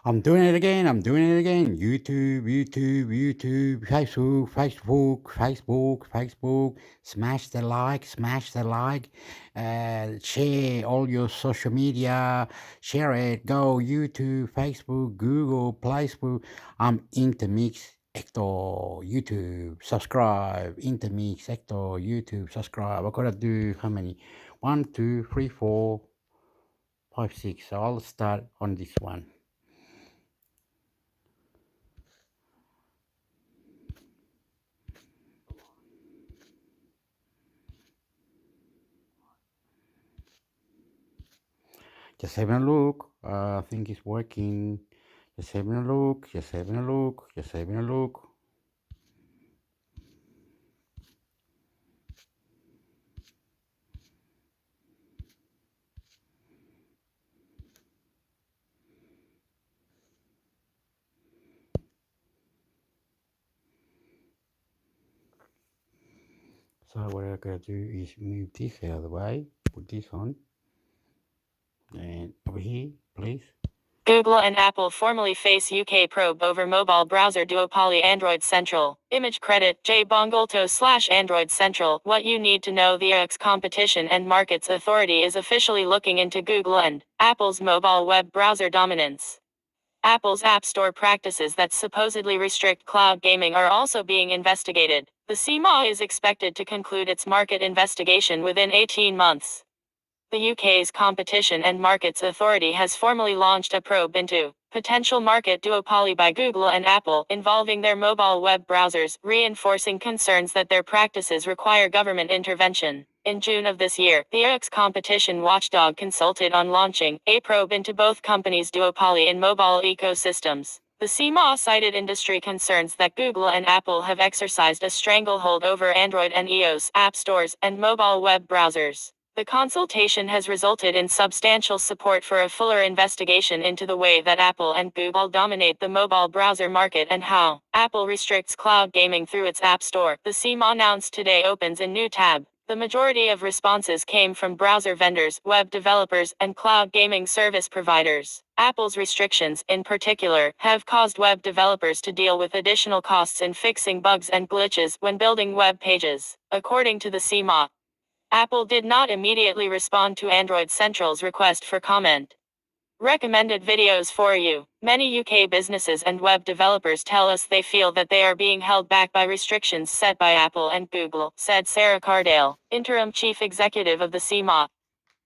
I'm doing it again. I'm doing it again. YouTube, Facebook. Smash the like. Share all your social media. Share it. Go YouTube, Facebook, Google, Facebook. I'm intermix. Hector, YouTube, subscribe, intermix, Hector, YouTube, subscribe. I gotta do how many? 1, 2, 3, 4, 5, 6. So I'll start on this one. Just having a look. I think it's working. Just having a look. Just having a look. Just having a look. So what I gotta do is move this out of the way. Put this on. And over here, please. Google and Apple formally face UK probe over mobile browser duopoly. Android Central. Image credit J Bongolto / Android Central. What you need to know: the UX Competition and Markets Authority is officially looking into Google and Apple's mobile web browser dominance. Apple's App Store practices that supposedly restrict cloud gaming are also being investigated. The CMA is expected to conclude its market investigation within 18 months. The UK's Competition and Markets Authority has formally launched a probe into potential market duopoly by Google and Apple involving their mobile web browsers, reinforcing concerns that their practices require government intervention. In June of this year, the UX competition watchdog consulted on launching a probe into both companies' duopoly in mobile ecosystems. The CMA cited industry concerns that Google and Apple have exercised a stranglehold over Android and iOS app stores and mobile web browsers. The consultation has resulted in substantial support for a fuller investigation into the way that Apple and Google dominate the mobile browser market and how Apple restricts cloud gaming through its App Store. The CMA announced today opens a new tab. The majority of responses came from browser vendors, web developers, and cloud gaming service providers. Apple's restrictions, in particular, have caused web developers to deal with additional costs in fixing bugs and glitches when building web pages. According to the CMA, Apple did not immediately respond to Android Central's request for comment. Recommended videos for you. Many UK businesses and web developers tell us they feel that they are being held back by restrictions set by Apple and Google, said Sarah Cardale, interim chief executive of the CMA.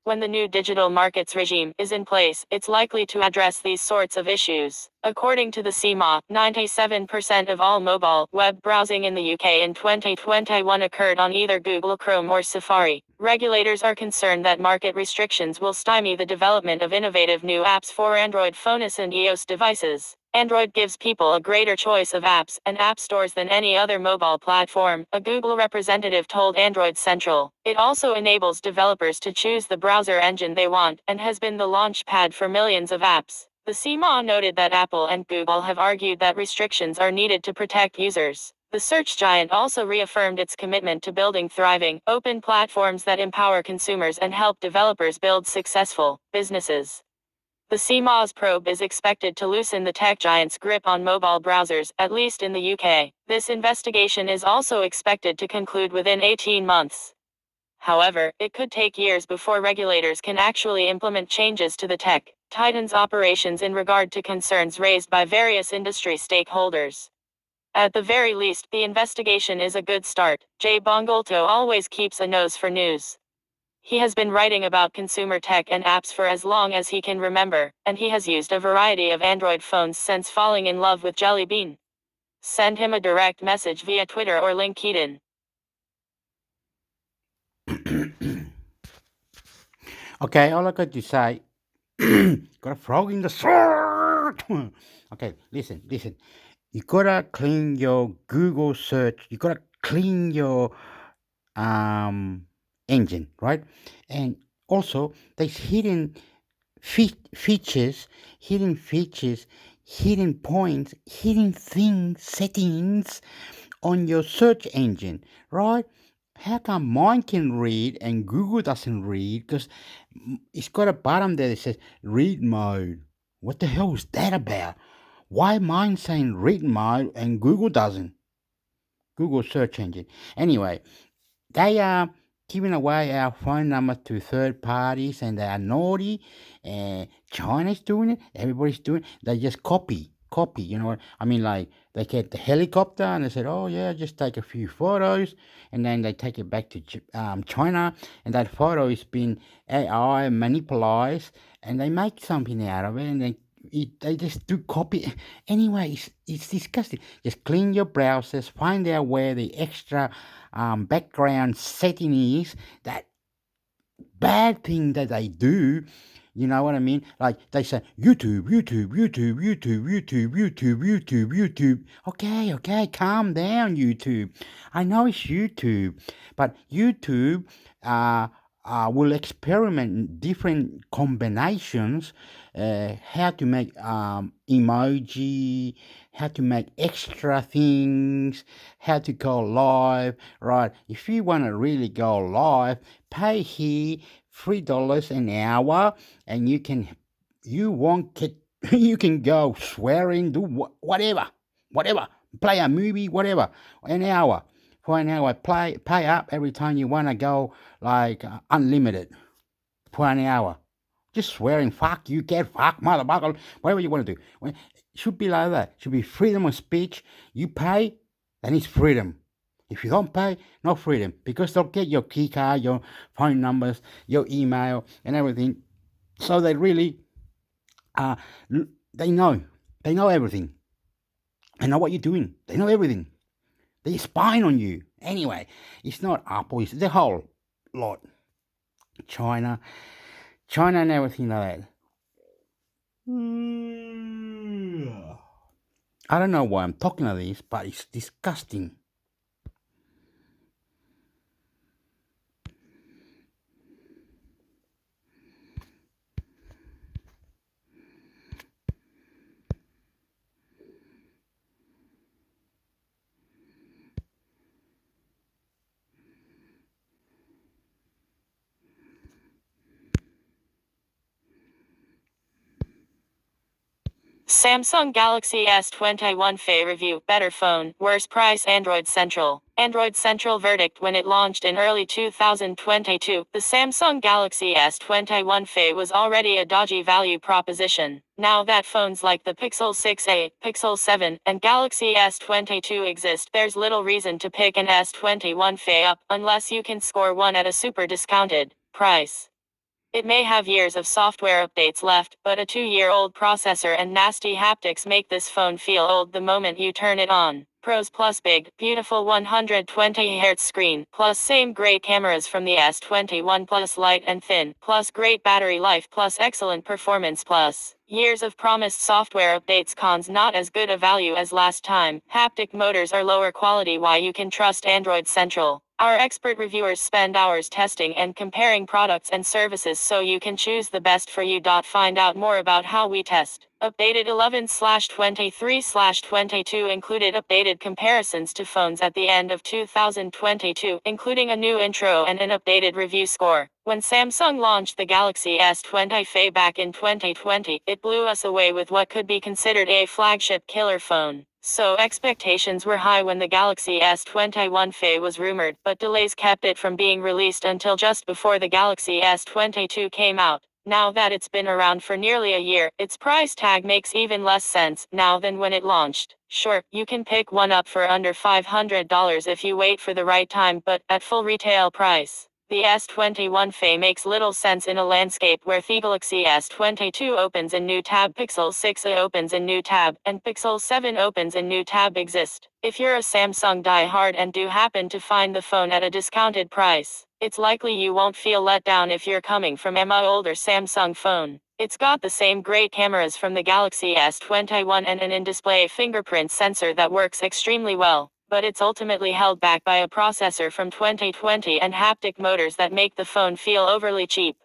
When the new digital markets regime is in place, it's likely to address these sorts of issues. According to the CMA, 97% of all mobile web browsing in the UK in 2021 occurred on either Google Chrome or Safari. Regulators are concerned that market restrictions will stymie the development of innovative new apps for Android phones and iOS devices. Android gives people a greater choice of apps and app stores than any other mobile platform, a Google representative told Android Central. It also enables developers to choose the browser engine they want and has been the launch pad for millions of apps. The CMA noted that Apple and Google have argued that restrictions are needed to protect users. The search giant also reaffirmed its commitment to building thriving, open platforms that empower consumers and help developers build successful businesses. The CMA's probe is expected to loosen the tech giant's grip on mobile browsers, at least in the UK. This investigation is also expected to conclude within 18 months. However, it could take years before regulators can actually implement changes to the tech titan's operations in regard to concerns raised by various industry stakeholders. At the very least, the investigation is a good start. Jay Bongolto always keeps a nose for news. He has been writing about consumer tech and apps for as long as he can remember, and he has used a variety of Android phones since falling in love with Jelly Bean. Send him a direct message via Twitter or LinkedIn. Okay, all I got to say, got a frog in the throat. Okay, listen. You gotta clean your Google search. You gotta clean your engine, right? And also, there's hidden features, hidden points, hidden things, settings on your search engine, right? How come mine can read and Google doesn't read? Because it's got a button there that says read mode. What the hell is that about? Why mine saying read mode and Google doesn't? Google search engine. Anyway, they are giving away our phone number to third parties and they are naughty. And China's doing it. Everybody's doing it. They just copy. You know what I mean? Like they get the helicopter and they said, oh yeah, just take a few photos, and then they take it back to China, and that photo is been AI manipulated, and they make something out of it, and they just do copy. Anyway, it's disgusting. Just clean your browsers, find out where the extra background setting is. That bad thing that they do, you know what I mean? Like they say YouTube. Okay, calm down, YouTube. I know it's YouTube, but YouTube will experiment different combinations, how to make emoji, how to make extra things, how to go live, right? If you want to really go live, pay here $3 an hour, and you won't get you can go swearing, do whatever, play a movie, whatever, an hour. For an hour, pay up every time you want to go, like unlimited for an hour. Just swearing, fuck you, get fuck, motherfucker, whatever you want to do. It should be like that. It should be freedom of speech. You pay, then it's freedom. If you don't pay, no freedom, because they'll get your key card, your phone numbers, your email, and everything. So they really, they know everything. They know what you're doing. They know everything. They're spying on you. Anyway, it's not Apple, it's the whole lot. China and everything like that. I don't know why I'm talking about this, but it's disgusting. Samsung Galaxy S21 FE review. Better phone, worse price. Android Central. Android Central verdict. When it launched in early 2022, the Samsung Galaxy S21 FE was already a dodgy value proposition. Now that phones like the Pixel 6a, Pixel 7, and Galaxy S22 exist, there's little reason to pick an S21 FE up, unless you can score one at a super discounted price. It may have years of software updates left, but a 2-year-old processor and nasty haptics make this phone feel old the moment you turn it on. Pros plus big, beautiful 120Hz screen, plus same great cameras from the S21 plus light and thin, plus great battery life, plus excellent performance, plus years of promised software updates. Cons: not as good a value as last time. Haptic motors are lower quality. Why you can trust Android Central. Our expert reviewers spend hours testing and comparing products and services so you can choose the best for you. Find out more about how we test. Updated 11/23/22 included updated comparisons to phones at the end of 2022, including a new intro and an updated review score. When Samsung launched the Galaxy S20 FE back in 2020, it blew us away with what could be considered a flagship killer phone. So expectations were high when the Galaxy S21 FE was rumored, but delays kept it from being released until just before the Galaxy S22 came out. Now that it's been around for nearly a year, its price tag makes even less sense now than when it launched. Sure, you can pick one up for under $500 if you wait for the right time, but at full retail price, the S21 FE makes little sense in a landscape where the Galaxy S22 opens a new tab, Pixel 6a opens a new tab, and Pixel 7 opens a new tab exist. If you're a Samsung diehard and do happen to find the phone at a discounted price, it's likely you won't feel let down if you're coming from an older Samsung phone. It's got the same great cameras from the Galaxy S21 and an in-display fingerprint sensor that works extremely well, but it's ultimately held back by a processor from 2020 and haptic motors that make the phone feel overly cheap.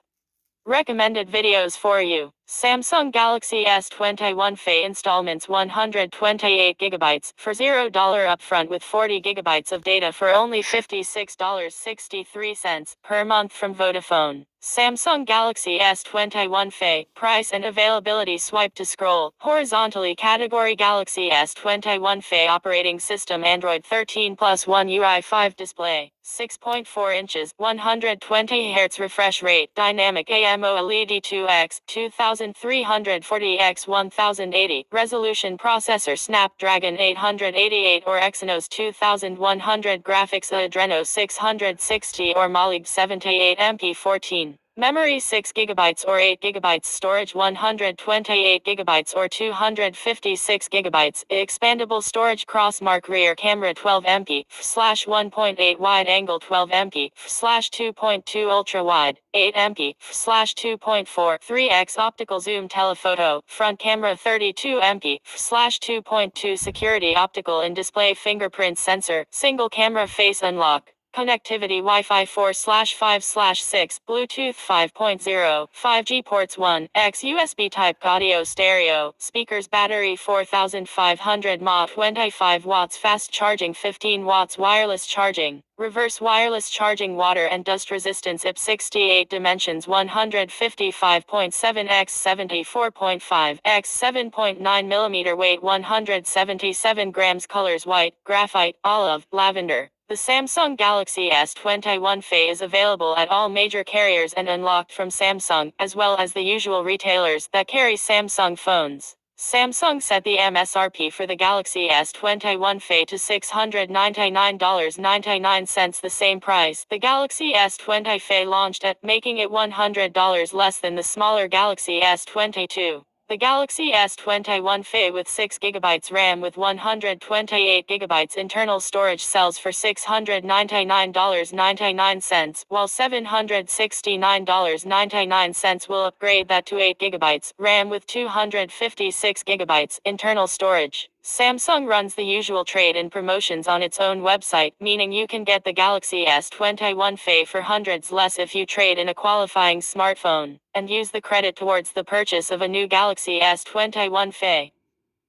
Recommended videos for you. Samsung Galaxy S21 FE installments 128GB for $0 upfront with 40GB of data for only $56.63 per month from Vodafone. Samsung Galaxy S21 FE, price and availability. Swipe to scroll. Horizontally category Galaxy S21 FE operating system Android 13 plus 1 UI 5 display. 6.4 inches, 120Hz refresh rate, dynamic AMOLED 2x, 2340x 1080, resolution processor Snapdragon 888 or Exynos 2100 graphics Adreno 660 or Mali 78 MP14. Memory 6GB or 8GB, storage 128GB or 256GB, expandable storage. Cross-mark rear camera 12MP/1.8 wide angle 12MP/2.2 ultra wide, 8MP/2.4 3x optical zoom telephoto, front camera 32MP/2.2 security optical in-display fingerprint sensor, single camera face unlock. Connectivity Wi-Fi 4/5/6, Bluetooth 5.0, 5G ports 1x USB type audio stereo, speakers battery 4500 mAh 25 watts fast charging 15 watts wireless charging, reverse wireless charging water and dust resistance IP 68 dimensions 155.7 x 74.5 x 7.9 mm weight 177 grams colors white, graphite, olive, lavender. The Samsung Galaxy S21 FE is available at all major carriers and unlocked from Samsung, as well as the usual retailers that carry Samsung phones. Samsung set the MSRP for the Galaxy S21 FE to $699.99, the same price the Galaxy S20 FE launched at, making it $100 less than the smaller Galaxy S22. The Galaxy S21 FE with 6GB RAM with 128GB internal storage sells for $699.99, while $769.99 will upgrade that to 8GB RAM with 256GB internal storage. Samsung runs the usual trade-in promotions on its own website, meaning you can get the Galaxy S21 FE for hundreds less if you trade in a qualifying smartphone, and use the credit towards the purchase of a new Galaxy S21 FE.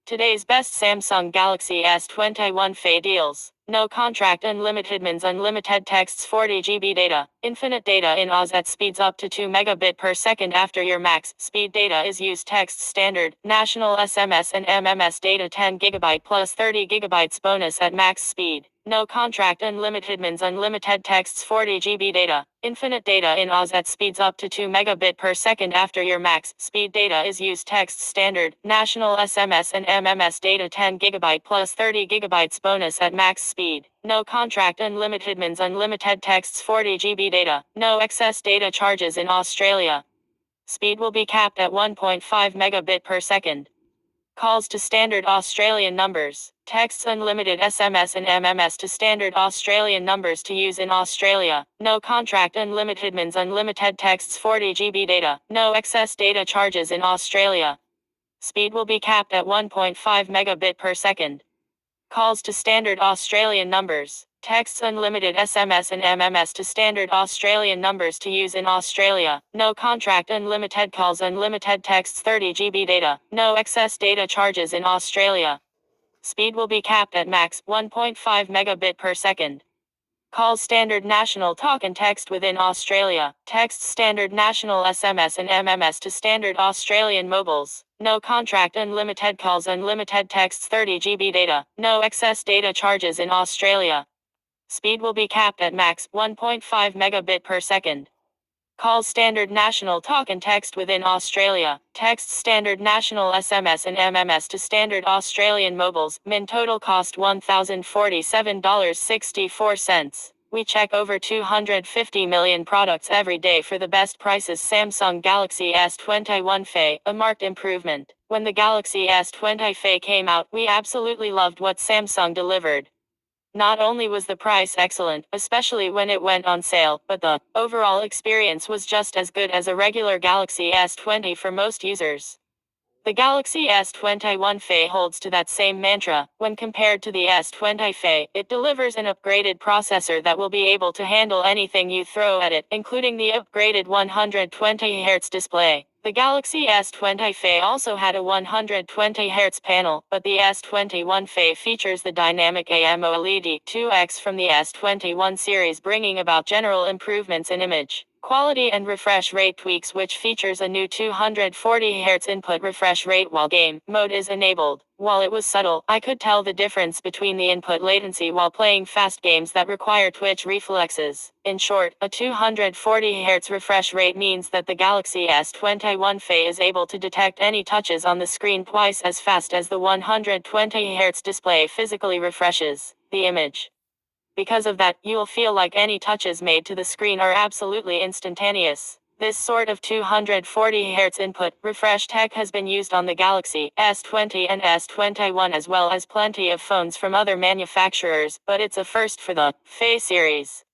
Today's best Samsung Galaxy S21 FE deals. No contract, unlimited mins, unlimited texts, 40GB data, infinite data in Oz at speeds up to 2 megabit per second after your max speed data is used. Text standard, national SMS and MMS data 10GB plus 30GB bonus at max speed. No contract, unlimited mins, unlimited texts, 40GB data, infinite data in Oz at speeds up to 2 megabit per second after your max speed data is used. Text standard, national SMS and MMS data 10GB plus 30GB bonus at max speed. No contract, unlimited mins, unlimited texts, 40GB data, no excess data charges in Australia. Speed will be capped at 1.5 megabit per second. Calls to standard Australian numbers. Texts unlimited SMS and MMS to standard Australian numbers to use in Australia. No contract, unlimited mins, unlimited texts, 40GB data, no excess data charges in Australia. Speed will be capped at 1.5 megabit per second. Calls to standard Australian numbers. Texts unlimited SMS and MMS to standard Australian numbers to use in Australia. No contract, unlimited calls, unlimited texts, 30GB data, no excess data charges in Australia. Speed will be capped at max 1.5 megabit per second. Calls standard national talk and text within Australia. Text standard national SMS and MMS to standard Australian mobiles. No contract, unlimited calls, unlimited texts, 30GB data, no excess data charges in Australia. Speed will be capped at max 1.5 megabit per second. Calls standard national talk and text within Australia. Text standard national SMS and MMS to standard Australian mobiles. Min total cost $1,047.64. We check over 250 million products every day for the best prices. Samsung Galaxy S21 FE, a marked improvement. When the Galaxy S20 FE came out, we absolutely loved what Samsung delivered. Not only was the price excellent, especially when it went on sale, but the overall experience was just as good as a regular Galaxy S20 for most users. The Galaxy S21 FE holds to that same mantra. When compared to the S20 FE, it delivers an upgraded processor that will be able to handle anything you throw at it, including the upgraded 120Hz display. The Galaxy S20 FE also had a 120Hz panel, but the S21 FE features the dynamic AMOLED 2X from the S21 series, bringing about general improvements in image quality and refresh rate tweaks, which features a new 240Hz input refresh rate while game mode is enabled. While it was subtle, I could tell the difference between the input latency while playing fast games that require twitch reflexes. In short, a 240Hz refresh rate means that the Galaxy S21 FE is able to detect any touches on the screen twice as fast as the 120Hz display physically refreshes the image. Because of that, you'll feel like any touches made to the screen are absolutely instantaneous. This sort of 240Hz input refresh tech has been used on the Galaxy S20 and S21 as well as plenty of phones from other manufacturers, but it's a first for the FE series.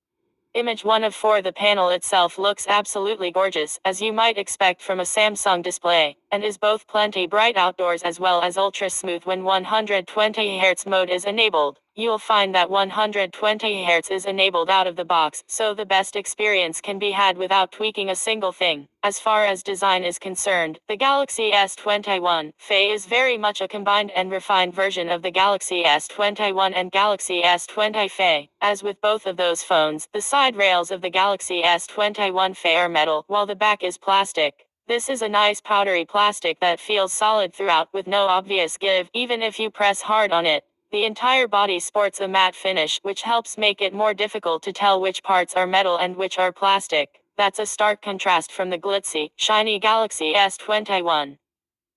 Image 1 of 4. The panel itself looks absolutely gorgeous, as you might expect from a Samsung display, and is both plenty bright outdoors as well as ultra smooth when 120Hz mode is enabled. You'll find that 120Hz is enabled out of the box, so the best experience can be had without tweaking a single thing. As far as design is concerned, the Galaxy S21 FE is very much a combined and refined version of the Galaxy S21 and Galaxy S20 FE. As with both of those phones, the side rails of the Galaxy S21 FE are metal, while the back is plastic. This is a nice powdery plastic that feels solid throughout with no obvious give, even if you press hard on it. The entire body sports a matte finish, which helps make it more difficult to tell which parts are metal and which are plastic. That's a stark contrast from the glitzy, shiny Galaxy S21.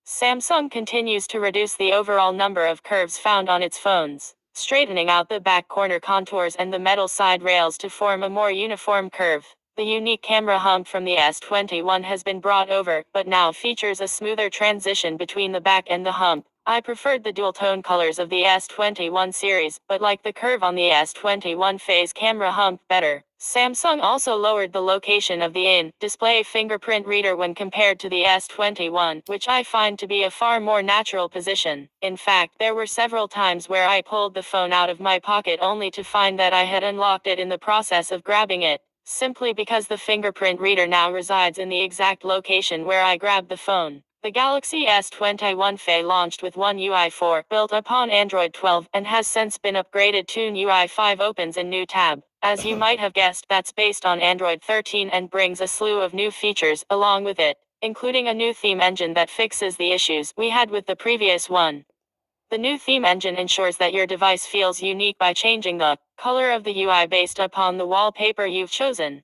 Samsung continues to reduce the overall number of curves found on its phones, straightening out the back corner contours and the metal side rails to form a more uniform curve. The unique camera hump from the S21 has been brought over, but now features a smoother transition between the back and the hump. I preferred the dual-tone colors of the S21 series, but like the curve on the S21 FE's camera hump better. Samsung also lowered the location of the in-display fingerprint reader when compared to the S21, which I find to be a far more natural position. In fact, there were several times where I pulled the phone out of my pocket only to find that I had unlocked it in the process of grabbing it, simply because the fingerprint reader now resides in the exact location where I grabbed the phone. The Galaxy S21 FE launched with One UI 4, built upon Android 12, and has since been upgraded to One UI 5 opens a new tab. As you might have guessed, that's based on Android 13 and brings a slew of new features along with it, including a new theme engine that fixes the issues we had with the previous one. The new theme engine ensures that your device feels unique by changing the color of the UI based upon the wallpaper you've chosen.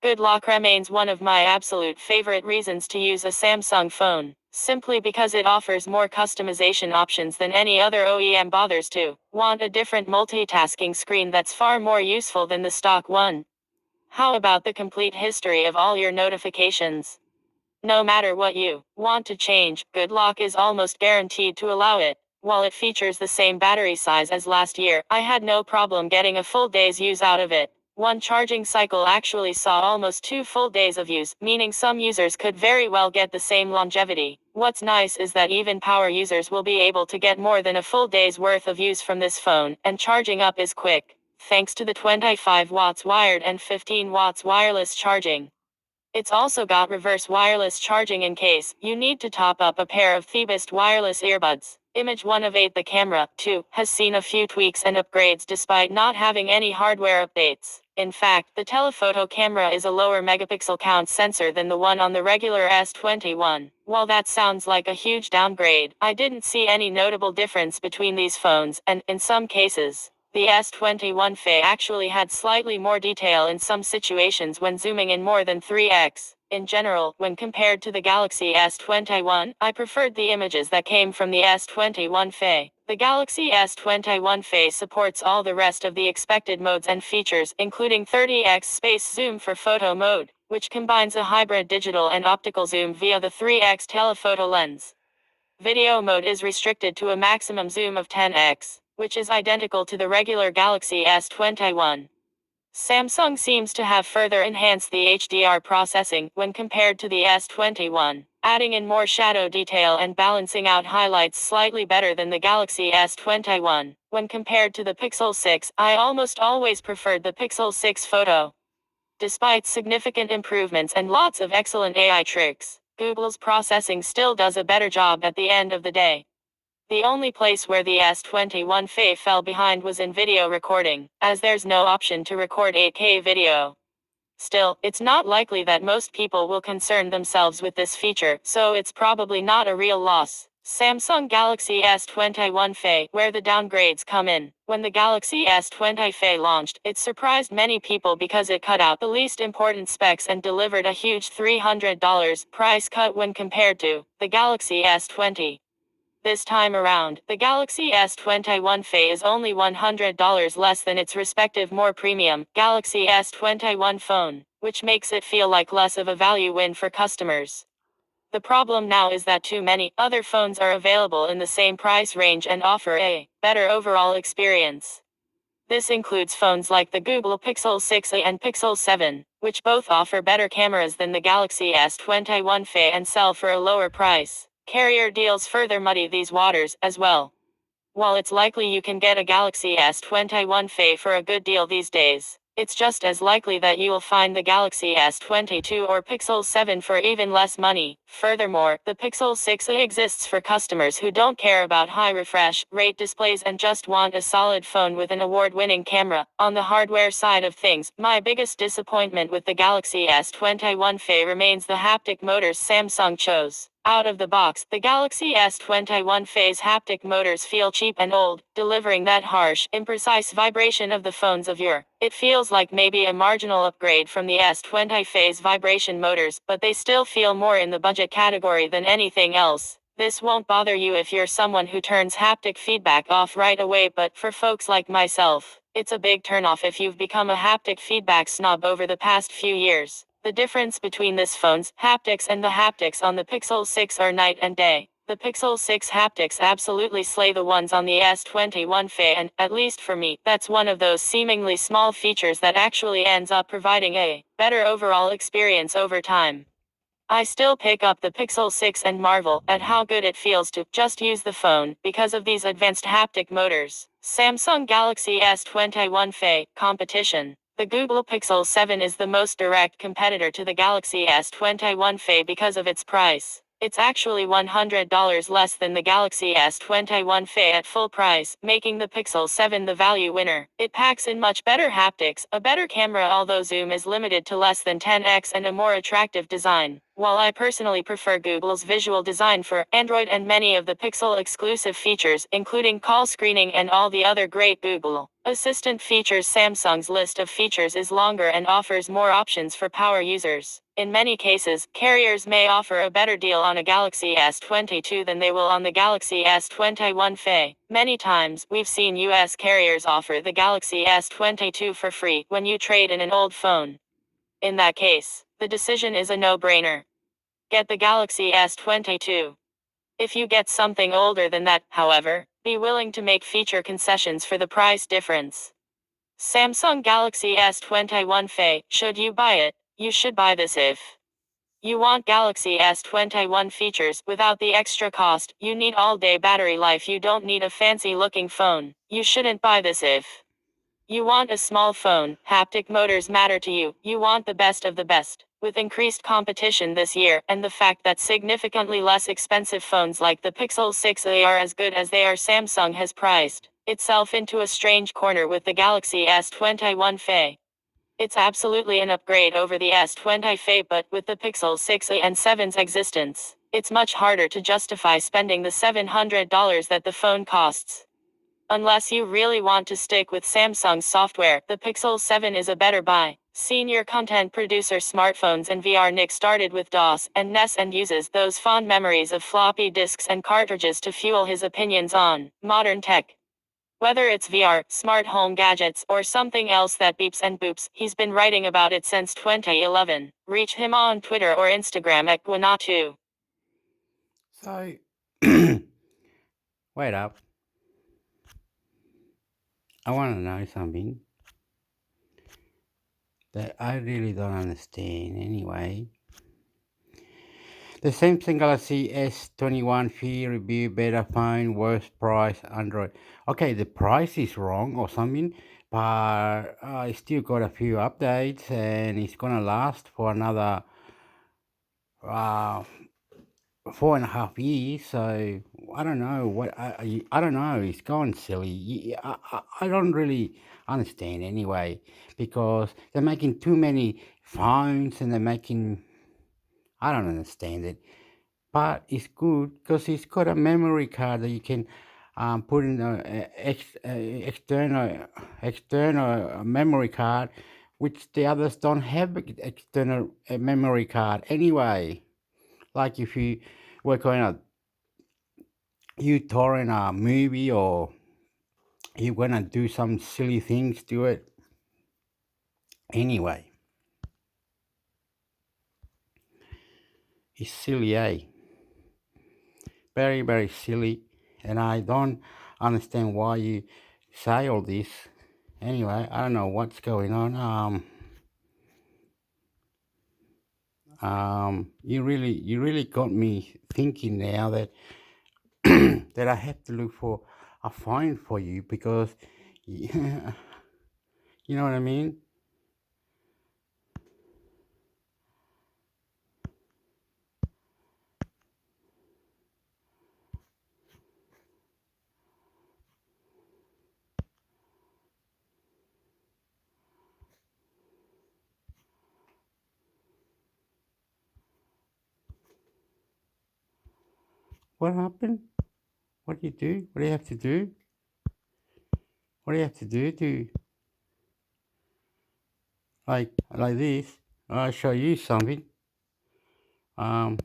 Good lock remains one of my absolute favorite reasons to use a Samsung phone, simply because it offers more customization options than any other OEM bothers to. Want a different multitasking screen that's far more useful than the stock one? How about the complete history of all your notifications? No matter what you want to change, Good Lock is almost guaranteed to allow it. While it features the same battery size as last year, I had no problem getting a full day's use out of it. One charging cycle actually saw almost 2 full days of use, meaning some users could very well get the same longevity. What's nice is that even power users will be able to get more than a full day's worth of use from this phone, and charging up is quick, thanks to the 25 watts wired and 15 watts wireless charging. It's also got reverse wireless charging in case you need to top up a pair of Thebest wireless earbuds. Image 1 of 8. The camera, too, has seen a few tweaks and upgrades despite not having any hardware updates. In fact, the telephoto camera is a lower megapixel count sensor than the one on the regular S21. While that sounds like a huge downgrade, I didn't see any notable difference between these phones, and, in some cases, the S21 FE actually had slightly more detail in some situations when zooming in more than 3x. In general, when compared to the Galaxy S21, I preferred the images that came from the S21 FE. The Galaxy S21 FE supports all the rest of the expected modes and features, including 30x space zoom for photo mode, which combines a hybrid digital and optical zoom via the 3x telephoto lens. Video mode is restricted to a maximum zoom of 10x, which is identical to the regular Galaxy S21. Samsung seems to have further enhanced the HDR processing when compared to the S21, adding in more shadow detail and balancing out highlights slightly better than the Galaxy S21. When compared to the Pixel 6, I almost always preferred the Pixel 6 Photo. Despite significant improvements and lots of excellent AI tricks, Google's processing still does a better job at the end of the day. The only place where the S21 FE fell behind was in video recording, as there's no option to record 8K video. Still, it's not likely that most people will concern themselves with this feature, so it's probably not a real loss. Samsung Galaxy S21 FE, where the downgrades come in. When the Galaxy S20 FE launched, it surprised many people because it cut out the least important specs and delivered a huge $300 price cut when compared to the Galaxy S20. This time around, the Galaxy S21 FE is only $100 less than its respective more premium Galaxy S21 phone, which makes it feel like less of a value win for customers. The problem now is that too many other phones are available in the same price range and offer a better overall experience. This includes phones like the Google Pixel 6a and Pixel 7, which both offer better cameras than the Galaxy S21 FE and sell for a lower price. Carrier deals further muddy these waters as well. While it's likely you can get a Galaxy S21 FE for a good deal these days, it's just as likely that you will find the Galaxy S22 or Pixel 7 for even less money. Furthermore, the Pixel 6a exists for customers who don't care about high refresh rate displays and just want a solid phone with an award-winning camera. On the hardware side of things, my biggest disappointment with the Galaxy S21 FE remains the haptic motors Samsung chose. Out of the box, the Galaxy S21 FE's haptic motors feel cheap and old, delivering that harsh, imprecise vibration of the phone's of yore. It feels like maybe a marginal upgrade from the S20 FE's vibration motors, but they still feel more in the budget category than anything else. This won't bother you if you're someone who turns haptic feedback off right away, but for folks like myself, it's a big turnoff if you've become a haptic feedback snob over the past few years. The difference between this phone's haptics and the haptics on the Pixel 6 are night and day. The Pixel 6 haptics absolutely slay the ones on the S21 FE, and, at least for me, that's one of those seemingly small features that actually ends up providing a better overall experience over time. I still pick up the Pixel 6 and marvel at how good it feels to just use the phone because of these advanced haptic motors. Samsung Galaxy S21 FE competition. The Google Pixel 7 is the most direct competitor to the Galaxy S21 FE because of its price. It's actually $100 less than the Galaxy S21 FE at full price, making the Pixel 7 the value winner. It packs in much better haptics, a better camera although zoom is limited to less than 10x, and a more attractive design. While I personally prefer Google's visual design for Android and many of the Pixel exclusive features, including call screening and all the other great Google Assistant features, Samsung's list of features is longer and offers more options for power users. In many cases, carriers may offer a better deal on a Galaxy S22 than they will on the Galaxy S21 FE. Many times, we've seen US carriers offer the Galaxy S22 for free when you trade in an old phone. In that case, the decision is a no-brainer. Get the Galaxy S22. If you get something older than that, however, be willing to make feature concessions for the price difference. Samsung Galaxy S21 FE. Should you buy it? You should buy this if you want Galaxy S21 features without the extra cost. You need all-day battery life. You don't need a fancy-looking phone. You shouldn't buy this if you want a small phone. Haptic motors matter to you. You want the best of the best. With increased competition this year, and the fact that significantly less expensive phones like the Pixel 6a are as good as they are, Samsung has priced itself into a strange corner with the Galaxy S21 FE. It's absolutely an upgrade over the S20 FE, but with the Pixel 6a and 7's existence, it's much harder to justify spending the $700 that the phone costs. Unless you really want to stick with Samsung's software, the Pixel 7 is a better buy. Senior content producer, smartphones and VR Nick started with DOS and NES and uses those fond memories of floppy disks and cartridges to fuel his opinions on modern tech. Whether it's VR, smart home gadgets, or something else that beeps and boops, he's been writing about it since 2011. Reach him on Twitter or Instagram at Guanatu. So, wait up. I want to know something that I really don't understand anyway. The Samsung Galaxy S21 FE review, better phone, worse price, Android. Okay, the price is wrong or something, but I still got a few updates and it's gonna last for another 4.5 years. So I don't know what I don't know. It's gone silly. I don't really understand anyway, because they're making too many phones and they're making. I don't understand it, but it's good because it's got a memory card that you can put in external memory card, which the others don't have external memory card anyway. Like if you work on you torrent a movie, or you're gonna do some silly things to it anyway. It's silly, eh? Very, very silly, and I don't understand why you say all this. Anyway, I don't know what's going on. You really got me thinking now that that I have to look for a phone for you, because you know what I mean. What happened? What do you do? What do you have to do? What do you have to do to like this? I'll show you something. Um,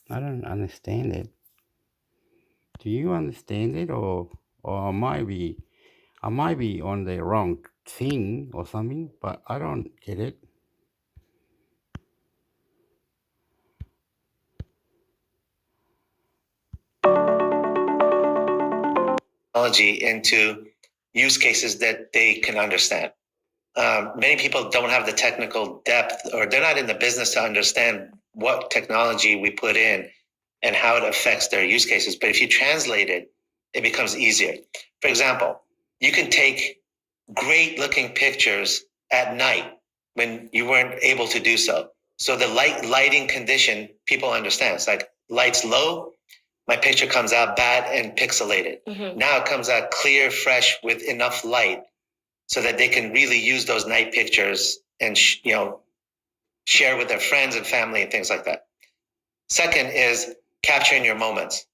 I don't understand it. Do you understand it, or I might be on the wrong thing or something, but I don't get it. Technology into use cases that they can understand. Many people don't have the technical depth, or they're not in the business to understand what technology we put in and how it affects their use cases. But if you translate it, it becomes easier. For example, you can take great looking pictures at night when you weren't able to do so. So the lighting condition, people understand. It's like lights low, my picture comes out bad and pixelated. Mm-hmm. Now it comes out clear, fresh, with enough light so that they can really use those night pictures and share with their friends and family and things like that. Second is capturing your moments.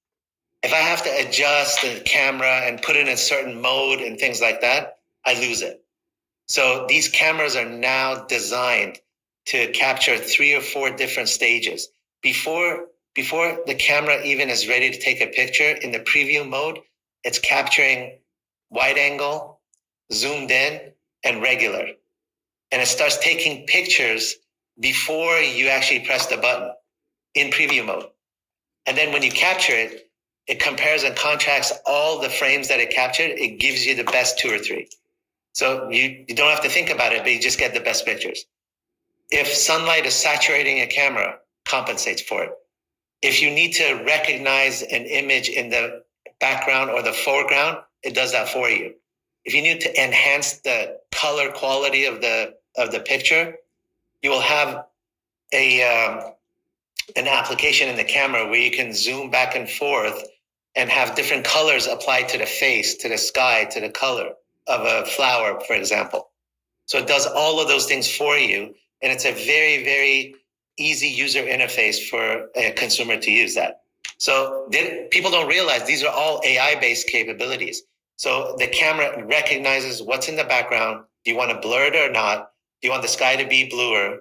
If I have to adjust the camera and put it in a certain mode and things like that, I lose it. So these cameras are now designed to capture 3 or 4 different stages. Before the camera even is ready to take a picture, in the preview mode, it's capturing wide angle, zoomed in, and regular. And it starts taking pictures before you actually press the button in preview mode. And then when you capture it, it compares and contrasts all the frames that it captured. It gives you the best 2 or 3. So you don't have to think about it, but you just get the best pictures. If sunlight is saturating a camera, compensates for it. If you need to recognize an image in the background or the foreground, it does that for you. If you need to enhance the color quality of the picture, you will have an application in the camera where you can zoom back and forth and have different colors applied to the face, to the sky, to the color of a flower, for example. So it does all of those things for you, and it's a very, very easy user interface for a consumer to use that. So people don't realize these are all AI-based capabilities. So the camera recognizes what's in the background. Do you want to blur it or not? Do you want the sky to be bluer?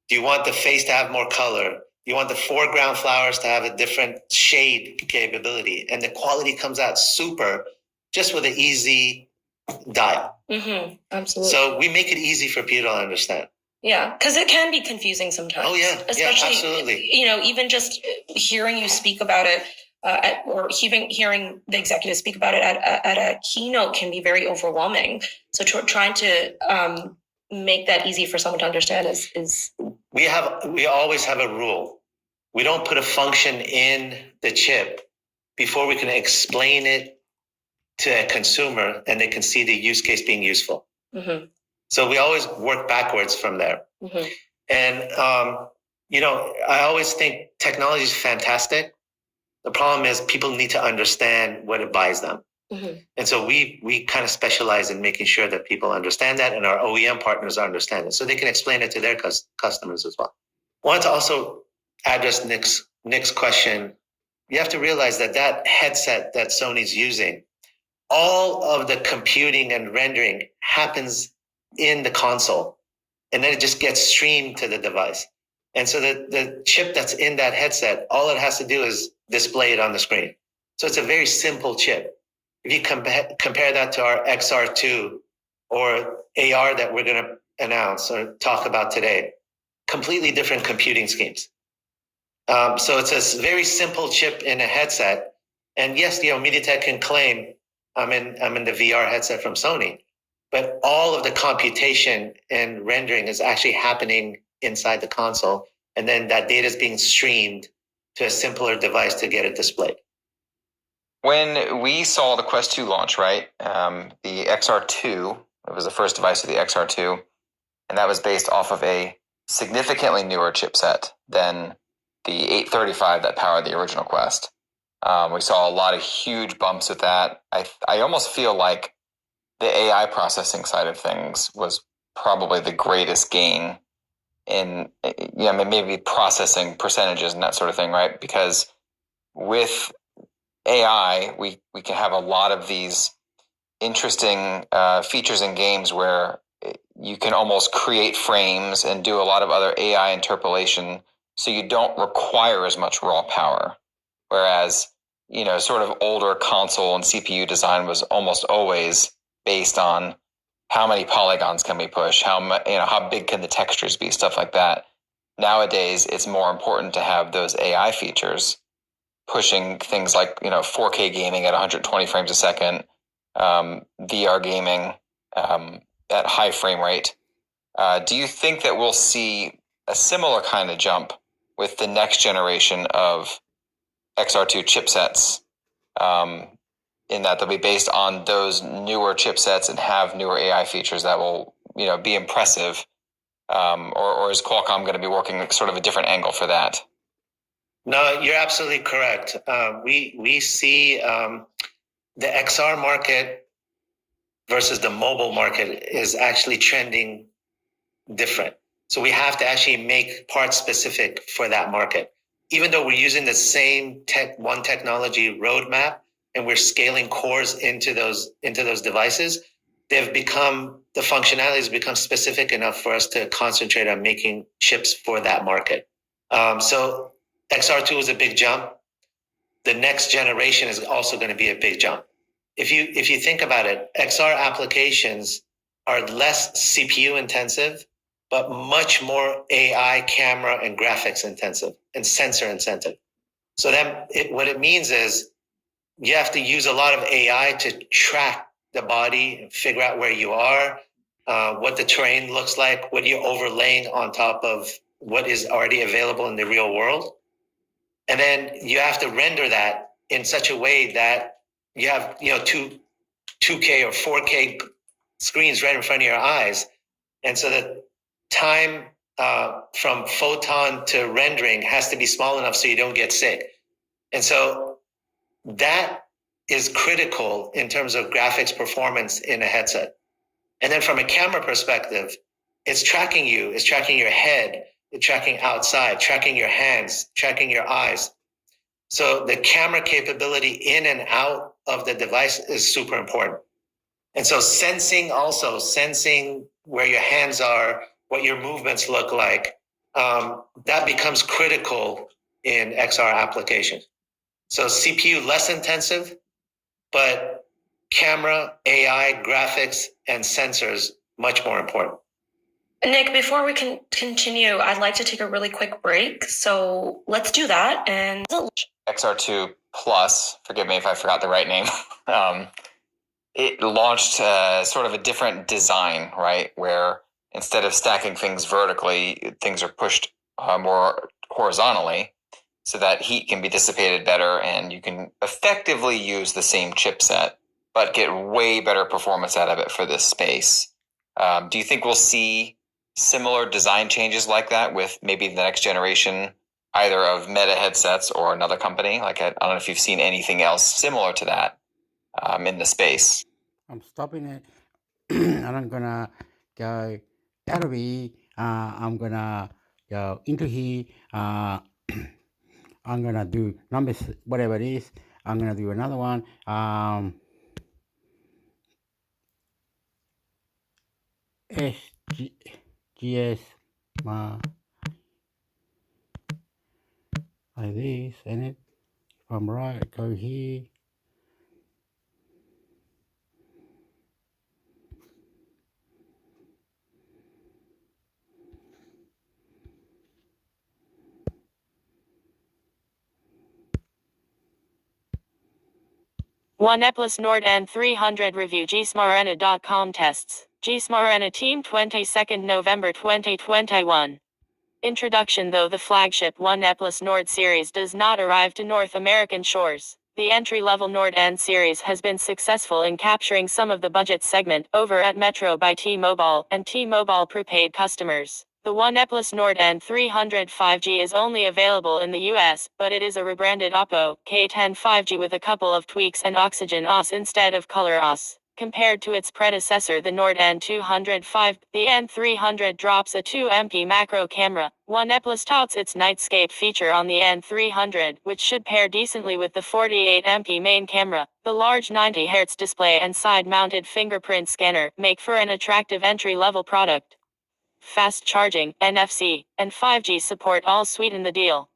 Do you want the face to have more color? Do you want the foreground flowers to have a different shade capability? And the quality comes out super just with an easy dial. Mm-hmm, absolutely. So we make it easy for people to understand. Yeah, because it can be confusing sometimes. Oh yeah, especially, yeah, absolutely. Even just hearing you speak about it, or even hearing the executive speak about it at a keynote can be very overwhelming. So trying to make that easy for someone to understand is. We always have a rule. We don't put a function in the chip before we can explain it to a consumer and they can see the use case being useful. Mm-hmm. So we always work backwards from there. Mm-hmm. And, I always think technology is fantastic. The problem is people need to understand what it buys them. Mm-hmm. And so we kind of specialize in making sure that people understand that, and our OEM partners understand it so they can explain it to their customers as well. I want to also address Nick's question. You have to realize that headset that Sony's using, all of the computing and rendering happens in the console, and then it just gets streamed to the device. And so the chip that's in that headset, all it has to do is display it on the screen. So it's a very simple chip. If you compare that to our XR2 or AR that we're going to announce or talk about today, completely different computing schemes. So it's a very simple chip in a headset. And yes, MediaTek can claim I'm in the VR headset from Sony, but all of the computation and rendering is actually happening inside the console. And then that data is being streamed to a simpler device to get it displayed. When we saw the Quest 2 launch, right, the XR2, it was the first device of the XR2, and that was based off of a significantly newer chipset than the 835 that powered the original Quest. We saw a lot of huge bumps with that. I almost feel like the AI processing side of things was probably the greatest gain in, maybe processing percentages and that sort of thing, right? Because with AI, we can have a lot of these interesting features in games where you can almost create frames and do a lot of other AI interpolation, so you don't require as much raw power. Whereas, sort of older console and CPU design was almost always based on how many polygons can we push, how big can the textures be, stuff like that. Nowadays, it's more important to have those AI features pushing things like 4K gaming at 120 frames a second, VR gaming at high frame rate. Do you think that we'll see a similar kind of jump with the next generation of XR2 chipsets, in that they'll be based on those newer chipsets and have newer AI features that will be impressive, or is Qualcomm going to be working sort of a different angle for that? No, you're absolutely correct. We see the XR market versus the mobile market is actually trending different. So we have to actually make parts specific for that market. Even though we're using the same technology roadmap and we're scaling cores into those devices, the functionality has become specific enough for us to concentrate on making chips for that market. So XR2 is a big jump. The next generation is also going to be a big jump. If you think about it, XR applications are less CPU intensive, but much more AI, camera, and graphics intensive and sensor intensive. So then what it means is you have to use a lot of AI to track the body and figure out where you are, what the terrain looks like, what you're overlaying on top of what is already available in the real world. And then you have to render that in such a way that you have 2K or 4K screens right in front of your eyes. And so the time from photon to rendering has to be small enough so you don't get sick. And so that is critical in terms of graphics performance in a headset. And then from a camera perspective, it's tracking you, it's tracking your head, it's tracking outside, tracking your hands, tracking your eyes. So the camera capability in and out of the device is super important. And so sensing where your hands are, what your movements look like, that becomes critical in XR applications. So CPU less intensive, but camera, AI, graphics, and sensors much more important. Nick, before we can continue, I'd like to take a really quick break. So let's do that. And XR2 Plus, forgive me if I forgot the right name, it launched sort of a different design, right? Where instead of stacking things vertically, things are pushed more horizontally. so that heat can be dissipated better and you can effectively use the same chipset, but get way better performance out of it for this space. Do you think we'll see similar design changes like that with maybe the next generation, either of Meta headsets or another company? Like, I don't know if you've seen anything else similar to that in the space. I'm stopping it and I'm gonna go out of here. I'm gonna go into here. I'm gonna do numbers, whatever it is. I'm gonna do another one. SGS like this, and if I'm right, go here. OnePlus Nord N300 review gsmarena.com tests. gsmarena team 22nd November 2021. Introduction. Though the flagship OnePlus Nord series does not arrive to North American shores, the entry-level Nord N series has been successful in capturing some of the budget segment over at Metro by T-Mobile and T-Mobile prepaid customers. The OnePlus Nord N300 5G is only available in the US, but it is a rebranded Oppo K10 5G with a couple of tweaks and Oxygen OS instead of Color OS. Compared to its predecessor the Nord N205, the N300 drops a 2MP macro camera. OnePlus touts its Nightscape feature on the N300, which should pair decently with the 48MP main camera. The large 90Hz display and side-mounted fingerprint scanner make for an attractive entry-level product. Fast charging, NFC, and 5G support all sweeten the deal.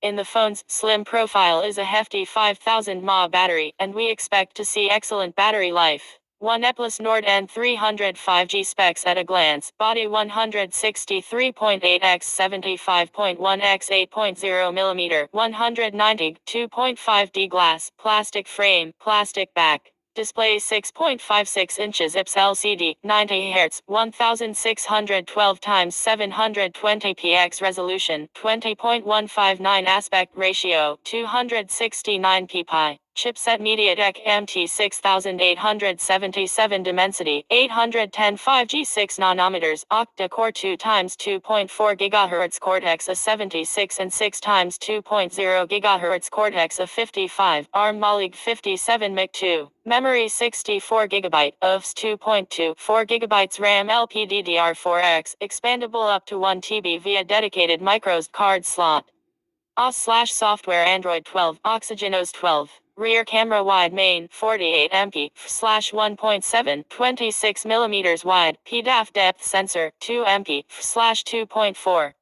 In the phone's slim profile is a hefty 5000 mAh battery, and we expect to see excellent battery life. OnePlus Nord N300 5G specs at a glance. Body 163.8 x 75.1 x 8.0 mm, 190 2.5D glass, plastic frame, plastic back. Display 6.56 inches IPS LCD, 90 Hz, 1612 x 720 px resolution, 20.159 aspect ratio, 269 ppi. Chipset MediaTek MT6877 Dimensity, 810 5G 6 nanometers, octa-core 2 x 2.4 GHz Cortex A76 and 6 x 2.0 GHz Cortex A55, ARM Mali 57 MIC2. Memory 64 GB, OFS 2.2, 4 GB RAM LPDDR4X, expandable up to 1 TB via dedicated microSD card slot. OS/software Android 12, Oxygen OS 12. Rear camera wide main 48MP/1.7, 26mm wide, PDAF depth sensor 2MP/2.4.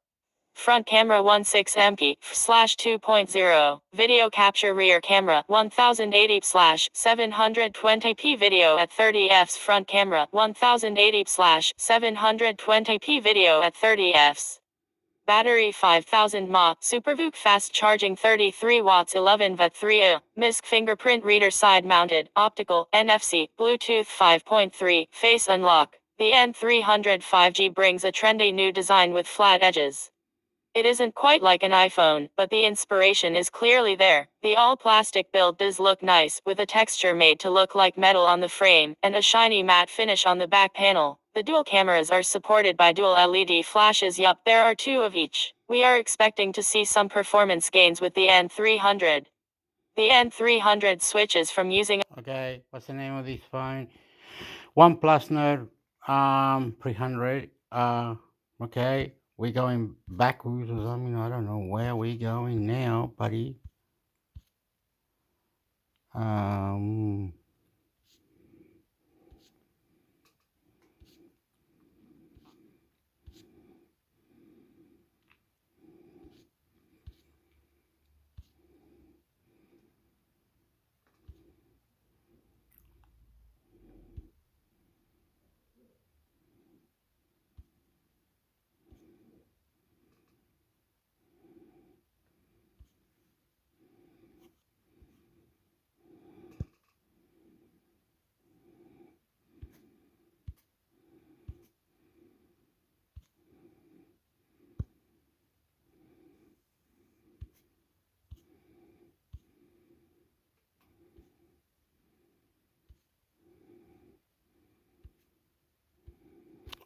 Front camera 16MP/2.0. Video capture rear camera 1080/720p video at 30 fps. Front camera 1080/720p video at 30 fps. Battery 5000 mAh, SuperVOOC fast charging 33 watts 11V 3A, MISC fingerprint reader side mounted, optical, NFC, Bluetooth 5.3, face unlock. The N300 5G brings a trendy new design with flat edges. It isn't quite like an iPhone, but the inspiration is clearly there. The all-plastic build does look nice, with a texture made to look like metal on the frame, and a shiny matte finish on the back panel. The dual cameras are supported by dual LED flashes. Yup, there are 2 of each. We are expecting to see some performance gains with the N300. The N300 switches from using... Okay, what's the name of this phone? OnePlus Nord 300. Okay, we're going backwards or something. I don't know where we're going now, buddy.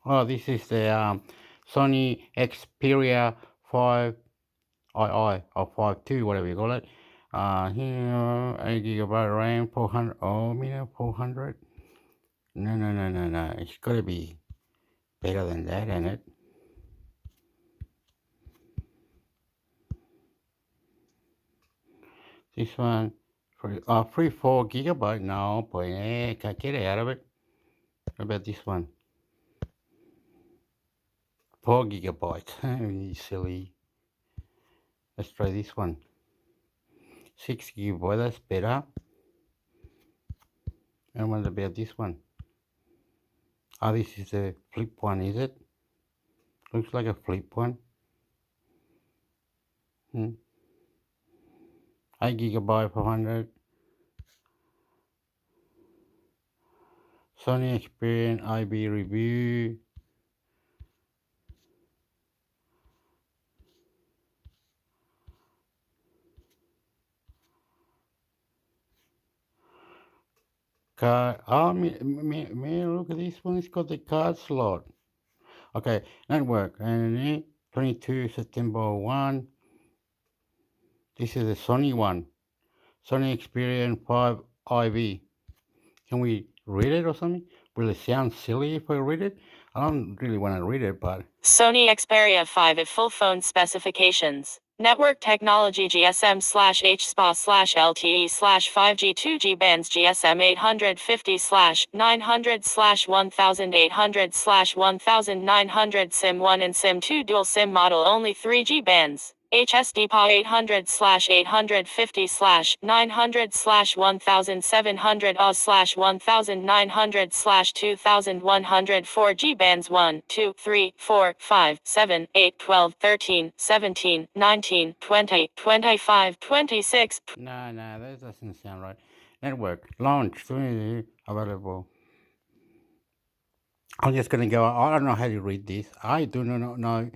Oh, this is the Sony Xperia 5II or 5.2, whatever you call it. Here, 8 gigabyte RAM, 400. Oh, 400. No. It's gotta be better than that, ain't it? This one, free 4 gigabyte. No, pues, can't get it out of it. What about this one? 4 gigabytes. You silly. Let's try this one. 6 gigabyte, that's better. And what about this one? Oh, this is a flip one, is it? Looks like a flip one. 8 gigabyte, 400. Sony Experience IB review. Card. Oh, look at this one. It's got the card slot. Okay, network. And 22 September 1. This is the Sony one. Sony Experience 5 IV. Can we read it or something? Will it sound silly if I read it? I don't really want to read it, but... Sony Xperia 5 at full phone specifications. Network technology GSM/HSPA/LTE/5G 2G bands GSM 850/900/1800/1900 SIM 1 and SIM 2 dual SIM model only 3G bands. HSDPA 800/850/900/1700 AUS/1900/2100 4G bands 1, 2, 3, 4, 5, 7, 8, 12, 13, 17, 19, 20, 25, 26. No, that doesn't sound right. Network launch available. I'm just gonna go. I don't know how to read this. I do not know.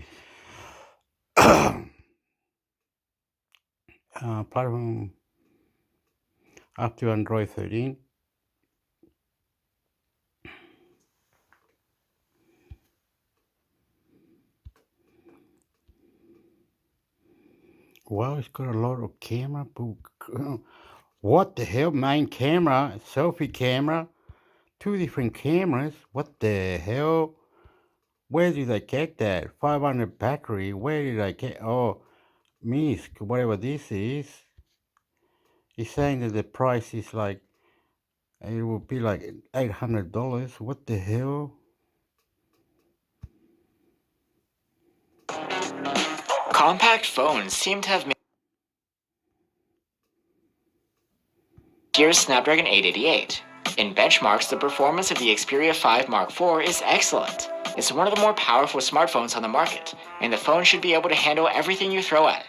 Platform up to Android 13. Wow, it's got a lot of camera. What the hell? Main camera, selfie camera, 2 different cameras. What the hell? Where did I get that? 500 battery. Where did I get? Oh, Misk, whatever this is. He's saying that the price is like, it will be like $800. What the hell? Compact phones seem to have made. Here's Snapdragon 888. In benchmarks, the performance of the Xperia 5 Mark IV is excellent. It's one of the more powerful smartphones on the market, and the phone should be able to handle everything you throw at it.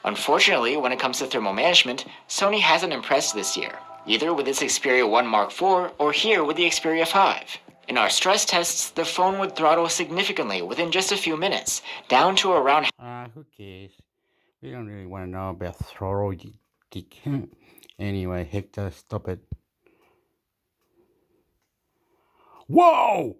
Unfortunately, when it comes to thermal management, Sony hasn't impressed this year, either with its Xperia 1 Mark IV or here with the Xperia 5. In our stress tests, the phone would throttle significantly within just a few minutes, down to around... Who cares? We don't really want to know about throttle dick. Anyway, Hector, stop it. Whoa!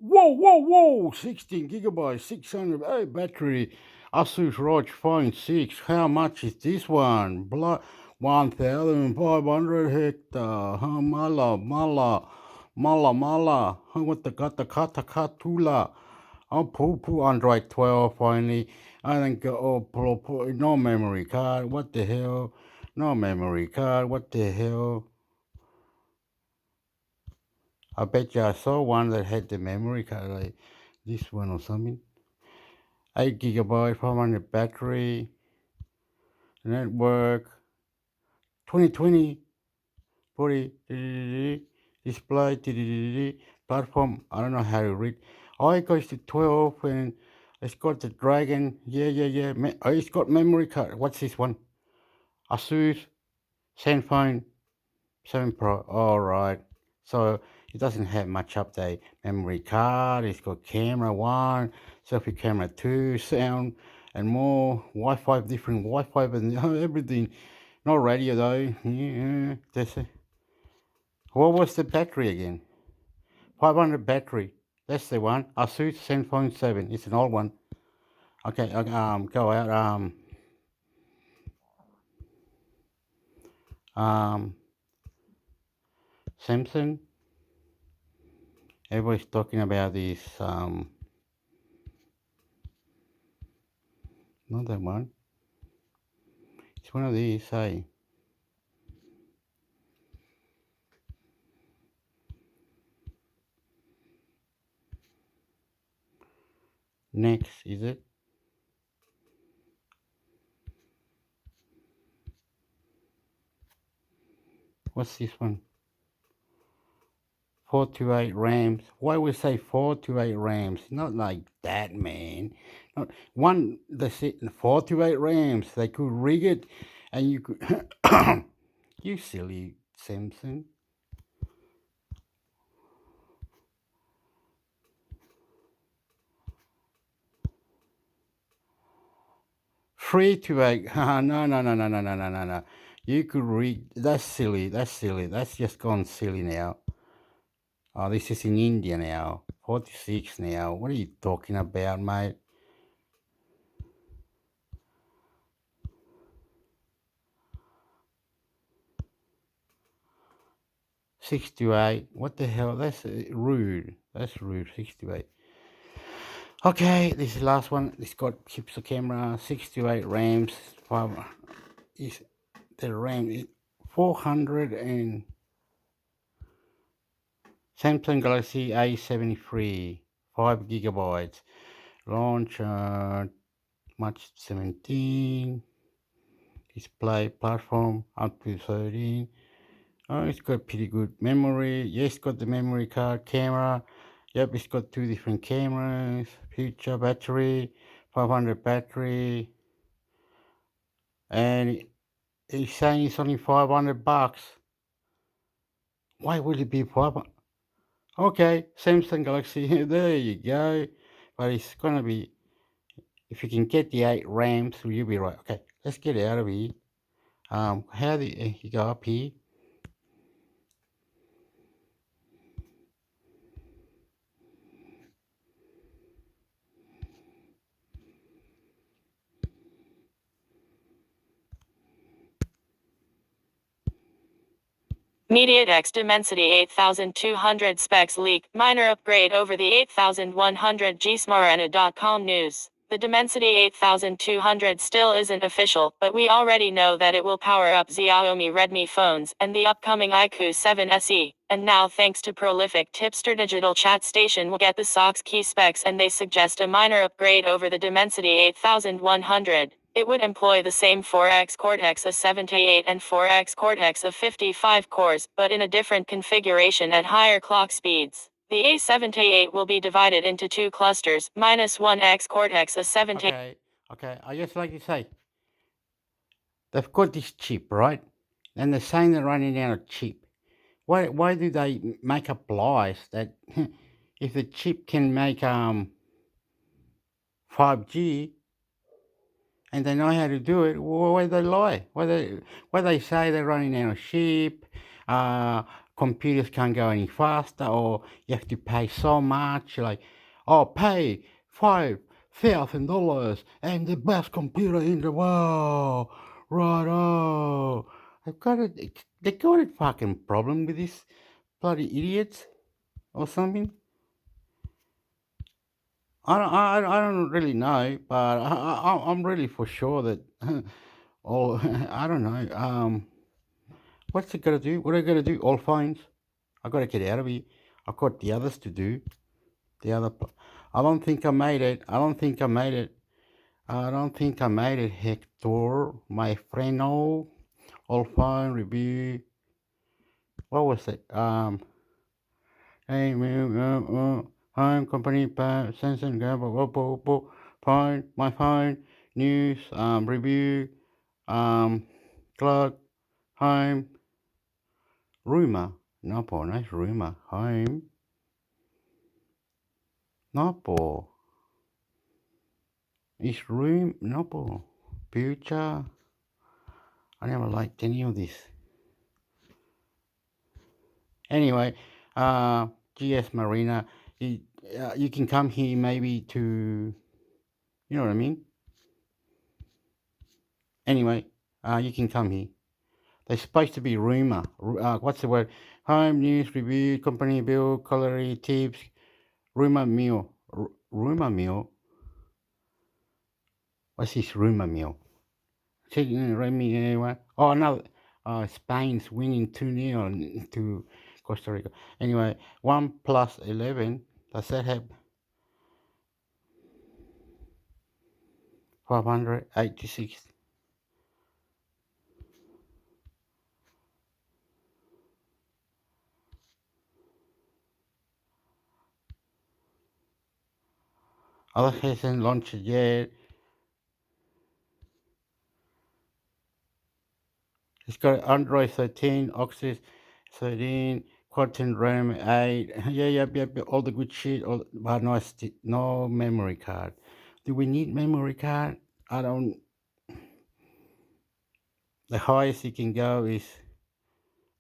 16 gigabytes, 600 battery. Asus ROG Phone 6. How much is this one? 1,500 hectare. Mala. What the katula. Oh, poo Android 12 finally. I think, no memory card. What the hell? No memory card. What the hell? I bet you I saw one that had the memory card like this one or something. 8 gigabyte, 500 battery, network, 2020, 40, display, platform. I don't know how to read. Oh, it goes to 12 and it's got the dragon. Yeah. Oh, it's got memory card. What's this one? Asus Zenfone 7 Pro. All right. So it doesn't have much update. Memory card, it's got camera 1, selfie camera 2, sound and more, Wi-Fi, different Wi-Fi and everything. No radio though. Yeah, that's it. What was the battery again? 500 battery. That's the one. Asus Zenfone 7. It's an old one. Okay, go out. Samsung. Everybody's talking about this. Not that one. It's one of these. Hey. Next, is it? What's this one? 428 RAMs. Why we say 428 RAMs? Not like that, man. Not, one, that's it. 428 RAMs. They could rig it, and you could. You silly Samsung. 328. No. You could read. That's silly. That's silly. That's just gone silly now. Oh, this is in India now. 46 now. What are you talking about, mate? 68. What the hell? That's rude. That's rude. 68. Okay, this is the last one. It's got pixel camera, 68 RAMs. Is the RAM is 400 and Samsung Galaxy A73, 5 gigabytes. Launch March 17. Display platform up to 13. Oh, it's got pretty good memory. Yes, it's got the memory card, camera. Yep, it's got 2 different cameras. Future battery, 500 battery. And he's saying it's only $500. Why would it be 500? Okay, Samsung Galaxy, there you go. But it's gonna be, if you can get the 8 RAMs, you'll be right. Okay, let's get out of here. How do you go up here? MediaTek's Dimensity 8200 specs leak, minor upgrade over the 8100 gsmarana.com news. The Dimensity 8200 still isn't official, but we already know that it will power up Xiaomi Redmi phones and the upcoming iQOO 7 SE. And now, thanks to prolific tipster digital chat station, will get the SOX key specs, and they suggest a minor upgrade over the Dimensity 8100. It would employ the same 4X Cortex A78 and 4X Cortex A55 cores, but in a different configuration at higher clock speeds. The A78 will be divided into 2 clusters, minus 1X Cortex A78. Okay, I just like to say, they've got this chip, right? And they're saying they're running out of chip. Why do they make up lies that if the chip can make 5G, and they know how to do it, why they lie? Why they say they're running out of chip? Computers can't go any faster, or you have to pay so much. Like, oh, pay $5,000 and the best computer in the world. Right? Oh, they got a fucking problem with this bloody idiots or something. I don't really know, but I'm really for sure that all I don't know. What's it gonna do? What are I gonna do? All phones. I gotta get out of here. I've got the others to do. The other. I don't think I made it. I don't think I made it. I don't think I made it, Hector, my friend. Oh, all phone review. What was it? Hey, home company, Samsung, Oppo, phone, my phone, news, review, clock, home, rumor, no po, nice rumor, home, no po, is room, no po, future. I never liked any of this. Anyway, GS Marina, you can come here maybe to, you know what I mean? Anyway, you can come here. They're supposed to be rumor. What's the word? Home news review, company bill, calorie tips, rumor meal. Rumor meal? What's this rumor meal? Oh, no. Spain's winning 2-0 to Costa Rica. Anyway, 1 plus 11. Does that have 586? Other hasn't launched it yet. It's got Android 13, Oxys 13, Quantum RAM 8. Yeah, all the good shit. But no memory card. Do we need memory card? I don't. The highest you can go is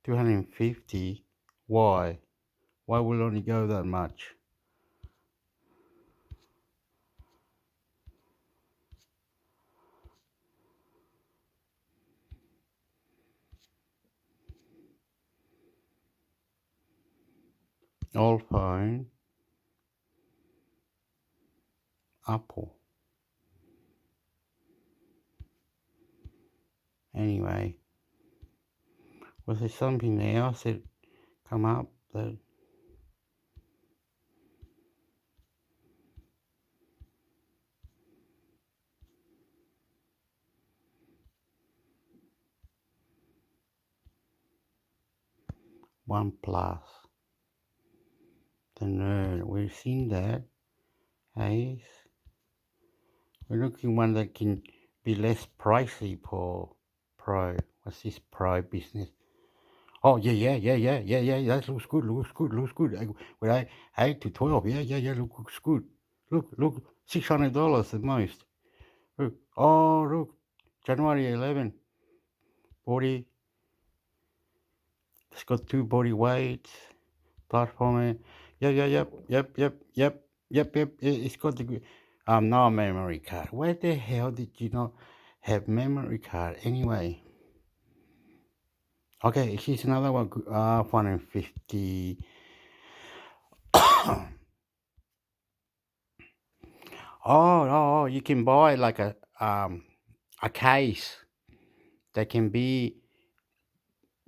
250. Why? Why will only go that much? All phone. Apple. Anyway, was there something else that come up that? OnePlus. The nerd. We've seen that. Hey, we're looking one that can be less pricey for Pro. What's this Pro business? Oh yeah. That looks good. With 8 to 12. Yeah. Looks good. Look. $600 at most. Look. Oh look. January 11. 40. It's got 2 body weights. Platform. Yep. It's got the good. No memory card. Where the hell did you not have memory card anyway? Okay, here's another one. 150. Oh, you can buy like a case that can be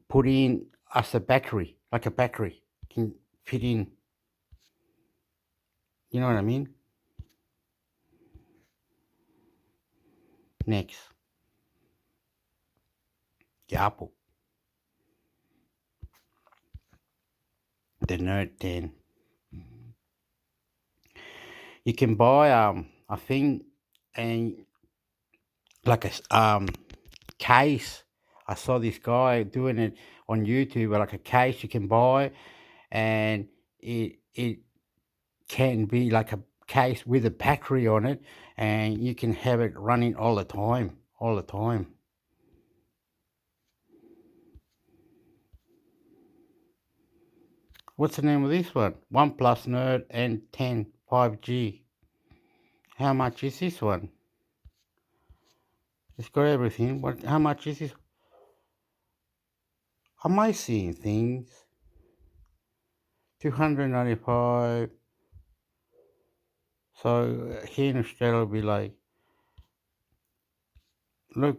put in as a battery, like a battery can fit in. You know what I mean? Next, the Apple, the Nerd 10. You can buy a thing and like a case. I saw this guy doing it on YouTube, like a case you can buy, and it can be like a case with a battery on it, and you can have it running all the time. What's the name of this one? OnePlus Nerd N10 5G. How much is this one? It's got everything. How much is this? Am I seeing things? 295. So here in Australia, it'll be like, look,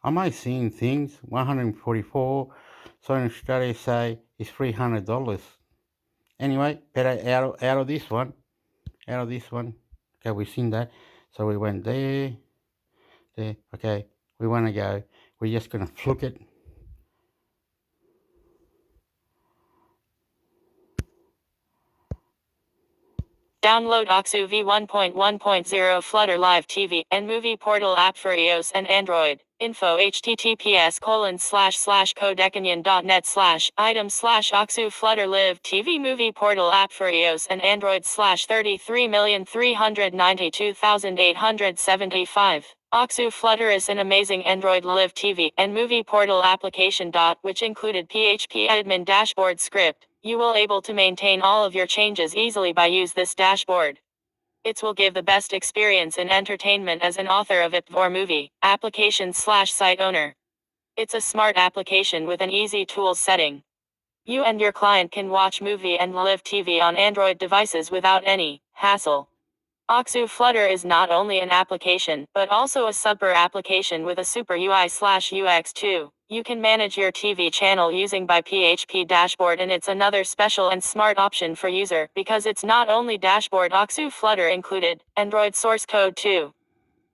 am I seeing things? 144. So in Australia, say it's $300. Anyway, better out of this one. Okay, we've seen that. So we went there. Okay, we want to go. We're just gonna fluke it. Download Oxu v1.1.0 Flutter Live TV and Movie Portal app for iOS and Android. Info https://codecanion.net/item/Oxu Flutter Live TV Movie Portal app for iOS and Android /33,392,875. Oxu Flutter is an amazing Android Live TV and Movie Portal application. Which included PHP admin dashboard script. You will able to maintain all of your changes easily by use this dashboard. It will give the best experience in entertainment as an author of it or movie, application/site owner. It's a smart application with an easy tools setting. You and your client can watch movie and live TV on Android devices without any hassle. Oxu Flutter is not only an application, but also a super application with a super UI/UX too. You can manage your TV channel using by PHP dashboard, and it's another special and smart option for user because it's not only dashboard Oxu Flutter included, Android source code too.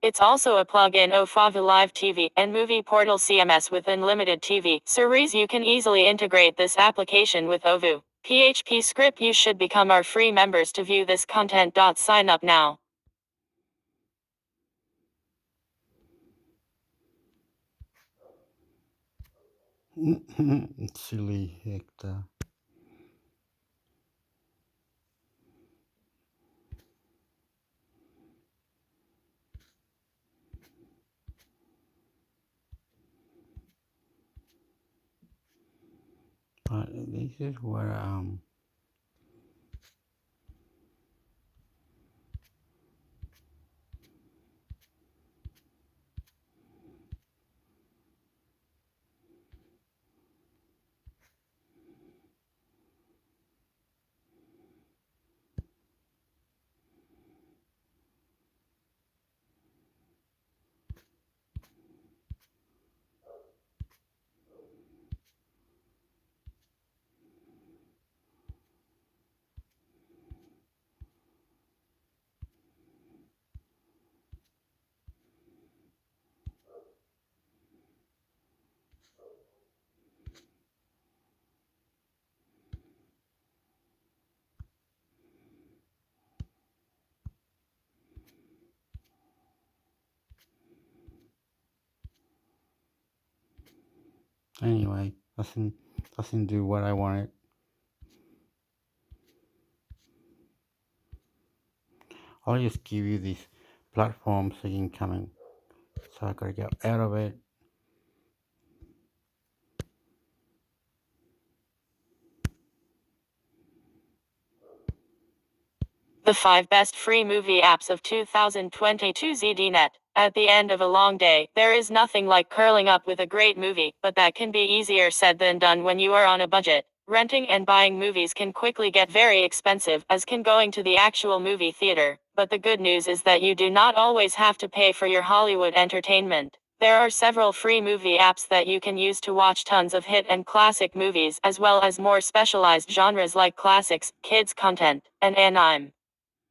It's also a plugin of Favu Live TV and Movie Portal CMS with unlimited TV series. You can easily integrate this application with OVU. PHP script. You should become our free members to view this content. Sign up now. Silly Hector. But this is where anyway, doesn't do what I wanted. I'll just give you this platform so you can come in. So I gotta get out of it. The 5 best free movie apps of 2022 ZDNet. At the end of a long day, there is nothing like curling up with a great movie, but that can be easier said than done when you are on a budget. Renting and buying movies can quickly get very expensive, as can going to the actual movie theater. But the good news is that you do not always have to pay for your Hollywood entertainment. There are several free movie apps that you can use to watch tons of hit and classic movies, as well as more specialized genres like classics, kids content, and anime.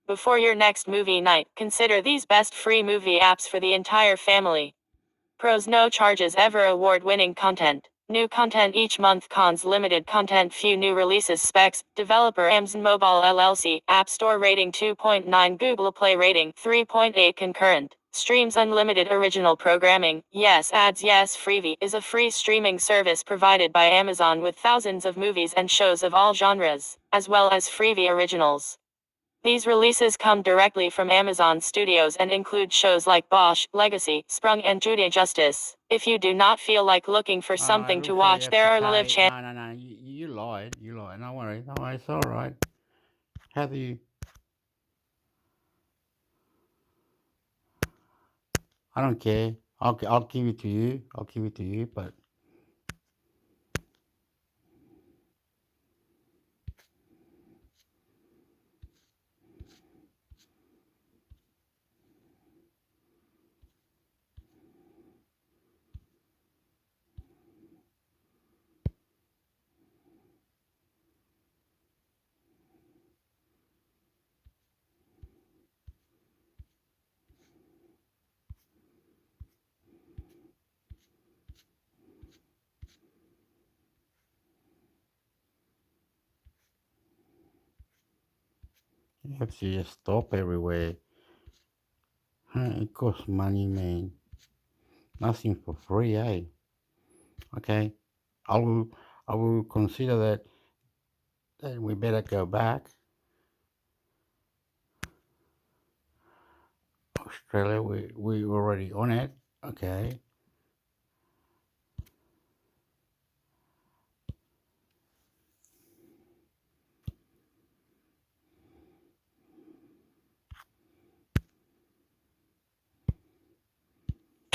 Before your next movie night, consider these best free movie apps for the entire family. Pros: no charges ever, award-winning content. New content each month. Cons: limited content, few new releases. Specs: developer Amazon Mobile LLC, App Store rating 2.9, Google Play rating 3.8, concurrent. Streams: unlimited original programming, yes ads, yes. Freevee is a free streaming service provided by Amazon with thousands of movies and shows of all genres, as well as Freevee originals. These releases come directly from Amazon Studios and include shows like Bosch, Legacy, Sprung, and Judy Justice. If you do not feel like looking for something to watch, there are live channels. No. You lied. You lied. No worries. No worries. It's all right. How do you? I don't care. I'll give it to you. I'll give it to you. But you have to just stop everywhere. It costs money, man. Nothing for free, eh? Okay. I will consider that. Then we better go back. Australia, we already on it. Okay.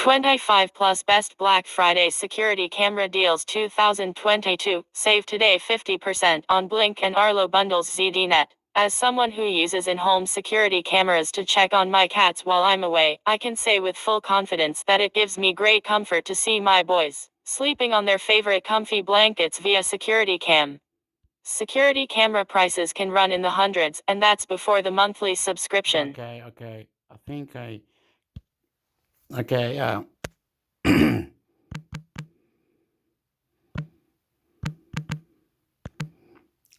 25 plus best Black Friday security camera deals 2022. Save today 50% on Blink and Arlo bundles ZDNet. As someone who uses in-home security cameras to check on my cats while I'm away, I can say with full confidence that it gives me great comfort to see my boys sleeping on their favorite comfy blankets via security cam. Security camera prices can run in the hundreds, and that's before the monthly subscription. Okay. I think okay.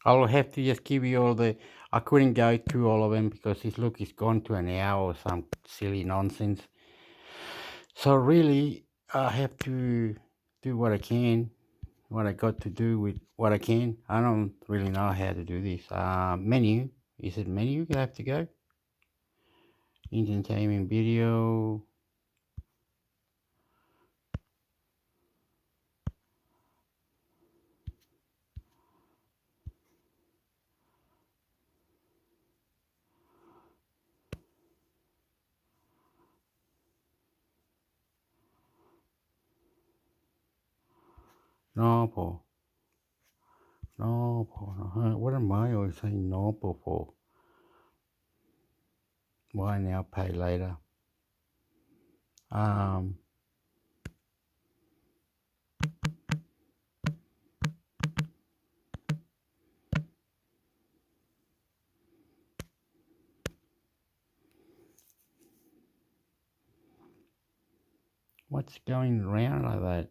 I'll have to just give you all the. I couldn't go through all of them because it's gone to an hour or some silly nonsense. So really, I have to do what I can, what I got to do with what I can. I don't really know how to do this. Menu. Is it menu you have to go? Entertainment video. No. What am I always saying no for? Why now, pay later? What's going around like that?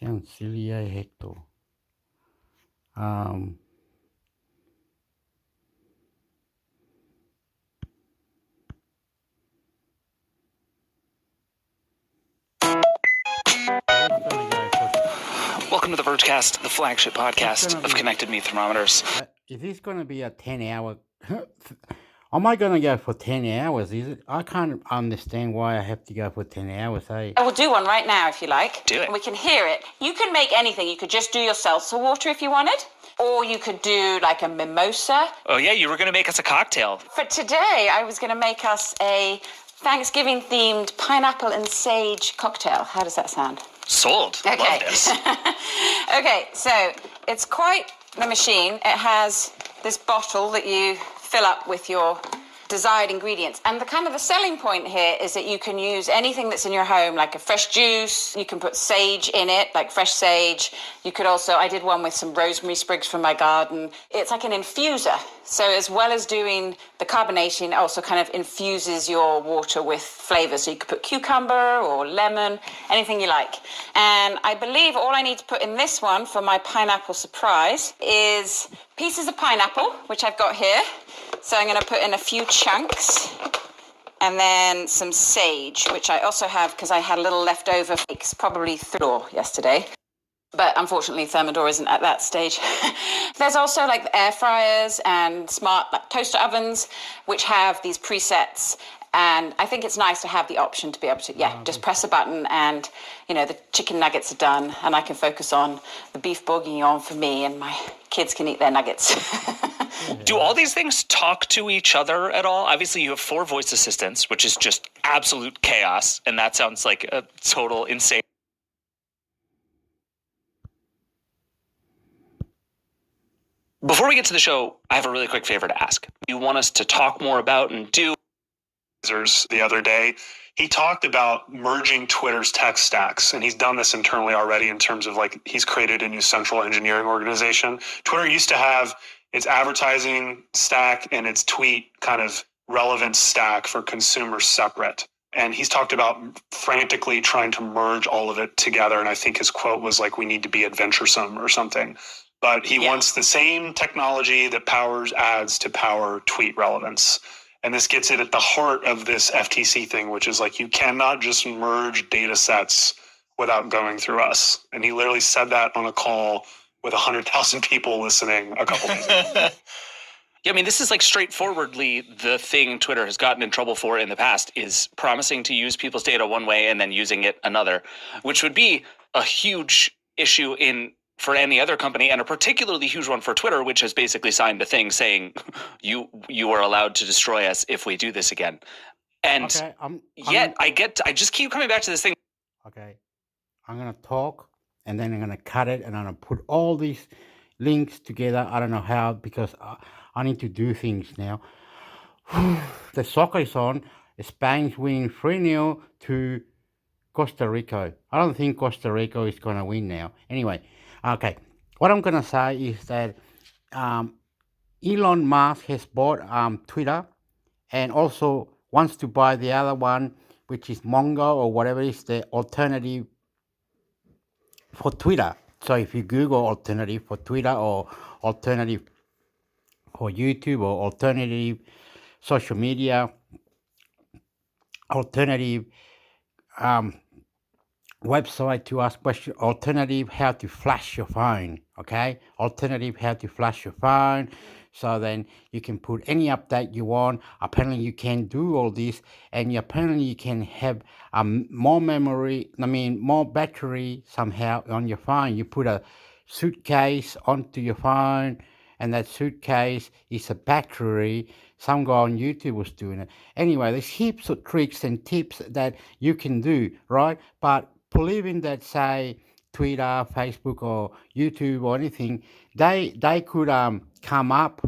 Sounds silly, Hector? Welcome to the Vergecast, the flagship podcast of Connected Me Thermometers. Is this going to be a 10-hour? Am I going to go for 10 hours? Is it? I can't understand why I have to go for 10 hours. Hey, I will do one right now if you like. Do it. And we can hear it. You can make anything. You could just do your seltzer water if you wanted, or you could do like a mimosa. Oh yeah, you were going to make us a cocktail. For today, I was going to make us a Thanksgiving-themed pineapple and sage cocktail. How does that sound? Sold. Okay. Love this. Okay, so it's quite the machine. It has this bottle that you fill up with your desired ingredients. And the selling point here is that you can use anything that's in your home, like a fresh juice. You can put sage in it, like fresh sage. You could also, I did one with some rosemary sprigs from my garden. It's like an infuser. So as well as doing the carbonation, it also kind of infuses your water with flavor. So you could put cucumber or lemon, anything you like. And I believe all I need to put in this one for my pineapple surprise is pieces of pineapple, which I've got here. So I'm going to put in a few chunks, and then some sage, which I also have because I had a little leftover flakes, probably through yesterday. But unfortunately, Thermador isn't at that stage. There's also like the air fryers and smart like toaster ovens, which have these presets. And I think it's nice to have the option to be able to, just press a button and, the chicken nuggets are done and I can focus on the beef bourguignon for me and my kids can eat their nuggets. Do all these things talk to each other at all? Obviously, you have 4 voice assistants, which is just absolute chaos. And that sounds like a total insane. Before we get to the show, I have a really quick favor to ask. You want us to talk more about and do the other day, he talked about merging Twitter's tech stacks, and he's done this internally already in terms of he's created a new central engineering organization. Twitter used to have its advertising stack and its tweet kind of relevant stack for consumers separate. And he's talked about frantically trying to merge all of it together. And I think his quote was we need to be adventuresome or something. But he wants the same technology that powers ads to power tweet relevance. And this gets it at the heart of this FTC thing, which is you cannot just merge data sets without going through us. And he literally said that on a call with 100,000 people listening a couple days ago. Yeah, I mean, this is straightforwardly the thing Twitter has gotten in trouble for in the past is promising to use people's data one way and then using it another, which would be a huge issue for any other company, and a particularly huge one for Twitter, which has basically signed a thing saying you are allowed to destroy us if we do this again. And Okay, yet I just keep coming back to this thing. Okay, I'm gonna talk, and then I'm gonna cut it, and I'm gonna put all these links together. I don't know how, because I need to do things now. The soccer is on. Spain's winning 3-0 to Costa Rica. I don't think Costa Rica is gonna win now. Anyway, okay. What I'm gonna say is that um, Elon Musk has bought Twitter, and also wants to buy the other one, which is Mongo or whatever is the alternative for Twitter. So if you Google alternative for Twitter or alternative for YouTube or alternative social media, alternative um, website to ask questions, alternative how to flash your phone, okay? Alternative how to flash your phone. So then you can put any update you want. Apparently you can do all this, and apparently you can have more memory, more battery somehow on your phone. You put a suitcase onto your phone, and that suitcase is a battery. Some guy on YouTube was doing it. Anyway, there's heaps of tricks and tips that you can do, right? But believing that, say, Twitter, Facebook, or YouTube or anything, they could come up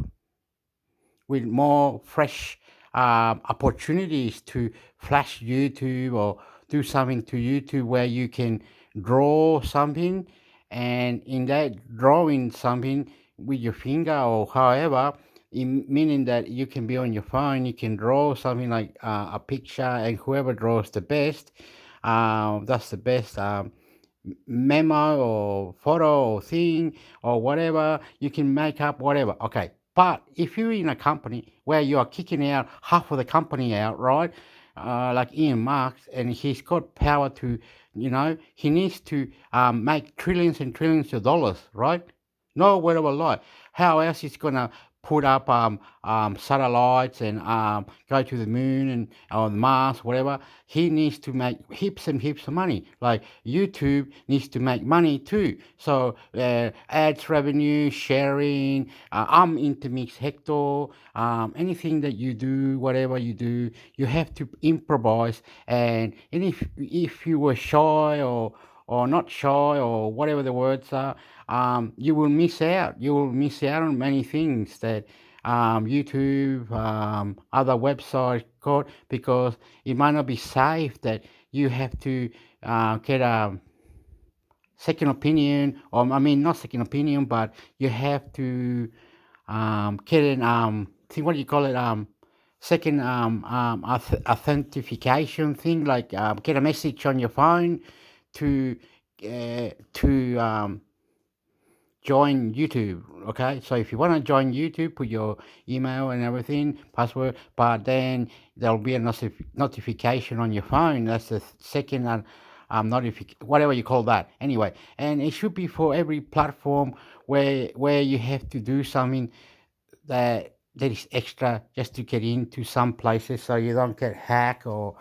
with more fresh opportunities to flash YouTube or do something to YouTube where you can draw something, and in that drawing something with your finger or however, meaning that you can be on your phone, you can draw something like a picture, and whoever draws the best, that's the best memo or photo or thing or whatever, you can make up whatever. Okay. But if you're in a company where you are kicking out half of the company out, right? Like Ian Marks, and he's got power to, he needs to make trillions and trillions of dollars, right? No word of a lie. How else is gonna put up satellites and go to the moon and on Mars, whatever? He needs to make heaps and heaps of money. Like YouTube needs to make money too. So ads revenue, sharing. I'm intermix hector. Anything that you do, whatever you do, you have to improvise. And if you were shy or not shy or whatever the words are, you will miss out. You will miss out on many things that YouTube, other websites got, because it might not be safe, that you have to get a second opinion, or not second opinion, but you have to get an what do you call it, second authentication thing, like get a message on your phone to join YouTube. Okay, so if you want to join YouTube, put your email and everything, password, but then there'll be a notification on your phone. That's the second notification, whatever you call that. Anyway, and it should be for every platform where you have to do something that is extra just to get into some places, so you don't get hacked or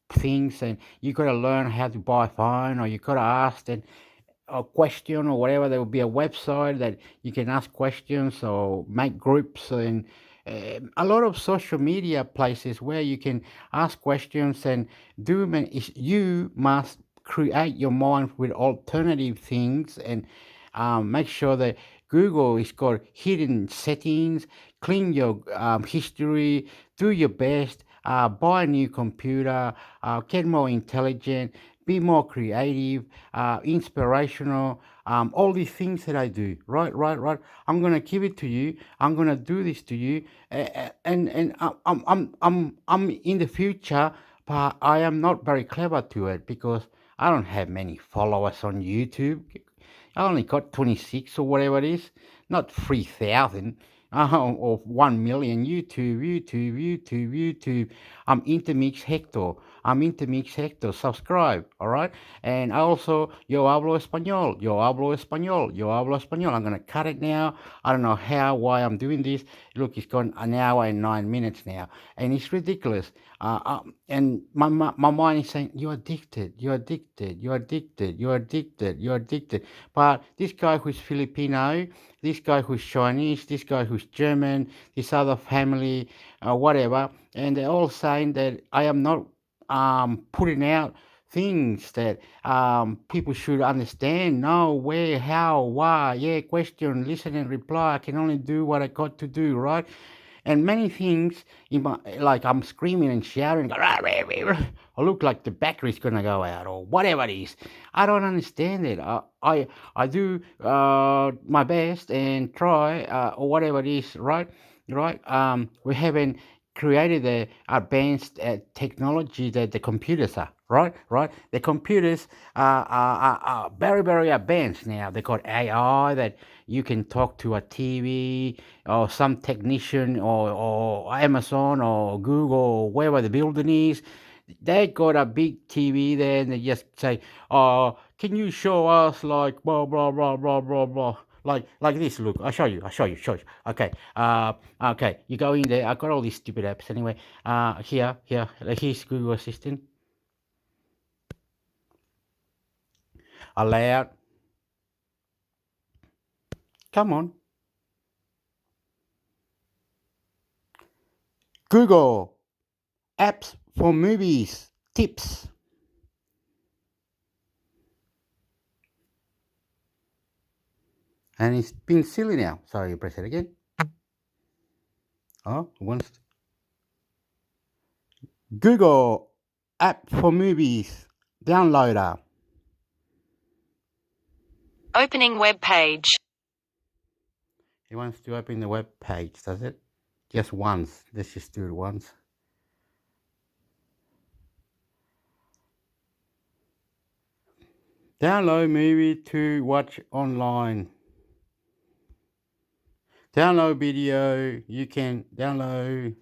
things. And you got to learn how to buy a phone, or you got to ask and a question or whatever. There will be a website that you can ask questions or make groups, and a lot of social media places where you can ask questions and do. You must create your mind with alternative things, and make sure that Google is got hidden settings. Clean your history. Do your best. Buy a new computer. Get more intelligent. Be more creative, inspirational, all these things that I do, right. I'm gonna give it to you. I'm gonna do this to you, and I'm in the future, but I am not very clever to it, because I don't have many followers on YouTube. I only got 26 or whatever it is, not 3,000. Or 1 million. YouTube. I'm intermix hector. I'm intermix hector. Subscribe, all right? And also, yo hablo español. Yo hablo español. Yo hablo español. I'm gonna cut it now. I don't know why I'm doing this. Look, it's gone an hour and 9 minutes now, and it's ridiculous. And my mind is saying, you're addicted, you're addicted, you're addicted, you're addicted, you're addicted. But this guy who's Filipino, this guy who's Chinese, this guy who's German, this other family, whatever, and they're all saying that I am not putting out things that people should understand. No, where, how, why, yeah, question, listen and reply. I can only do what I got to do, right? And many things, like I'm screaming and shouting, I look like the battery's gonna go out or whatever it is. I don't understand it. I do my best and try or whatever it is, right? We haven't created the advanced technology that the computers are, right? The computers are very, very advanced now. They got AI that you can talk to a TV or some technician or Amazon or Google or wherever the building is. They got a big TV there and they just say, can you show us like blah, blah, blah, blah, blah, blah. Like this, look, I'll show you. Okay, okay, you go in there. I got all these stupid apps anyway. Here's Google Assistant. Allowed. Come on. Google apps for movies tips. And it's being silly now. Sorry, press it again. Once. Google app for movies downloader. Opening web page. He wants to open the web page, does it? Just once. Let's just do it once. Download movie to watch online. Download video. You can download.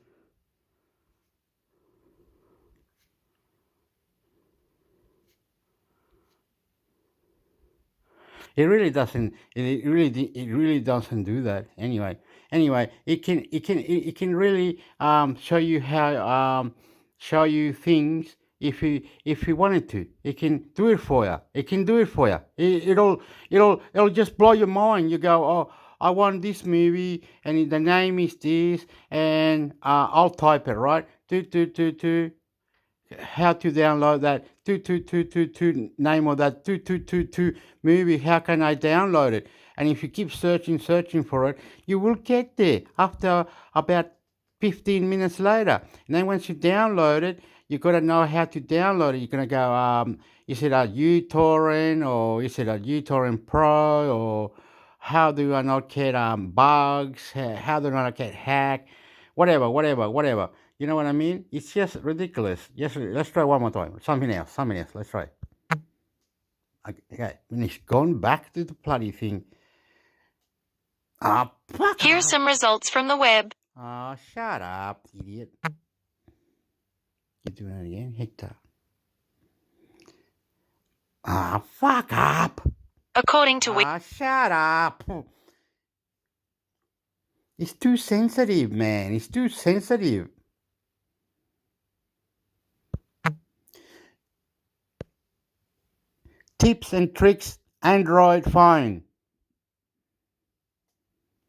It really doesn't. It really doesn't do that. Anyway, it can really show you how show you things if you wanted to. It can do it for you. It'll just blow your mind. You go, oh, I want this movie, and the name is this, and I'll type it right. How to download that name of that movie. How can I download it? And if you keep searching for it, you will get there after about 15 minutes later. And then once you download it, you got to know how to download it. You're going to go, is it a uTorrent or is it a uTorrent Pro, or how do I not get bugs? How do I not get hacked? Whatever. You know what I mean? It's just ridiculous. Yes, let's try one more time. Something else. Let's try. Okay, when it's gone back to the bloody thing. Fuck. Here's some results from the web. Shut up, idiot. You're doing it again, Hector. Fuck up. According to shut up. It's too sensitive, man. It's too sensitive. Tips and tricks, Android phone.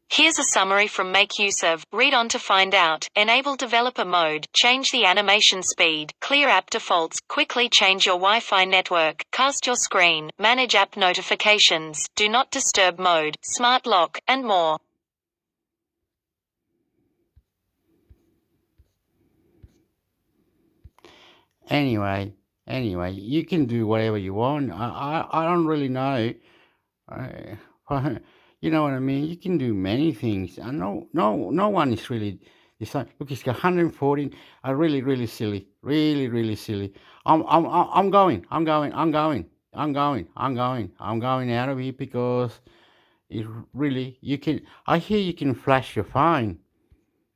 Here's a summary from Make Use of. Read on to find out. Enable developer mode. Change the animation speed. Clear app defaults. Quickly change your Wi-Fi network. Cast your screen. Manage app notifications. Do not disturb mode. Smart lock, and more. Anyway, you can do whatever you want. I don't really know. You know what I mean? You can do many things. I know no one is really deciding. Look, it's got 114. Really silly. Really silly. I'm going out of here because it really, you can. I hear you can flash your phone.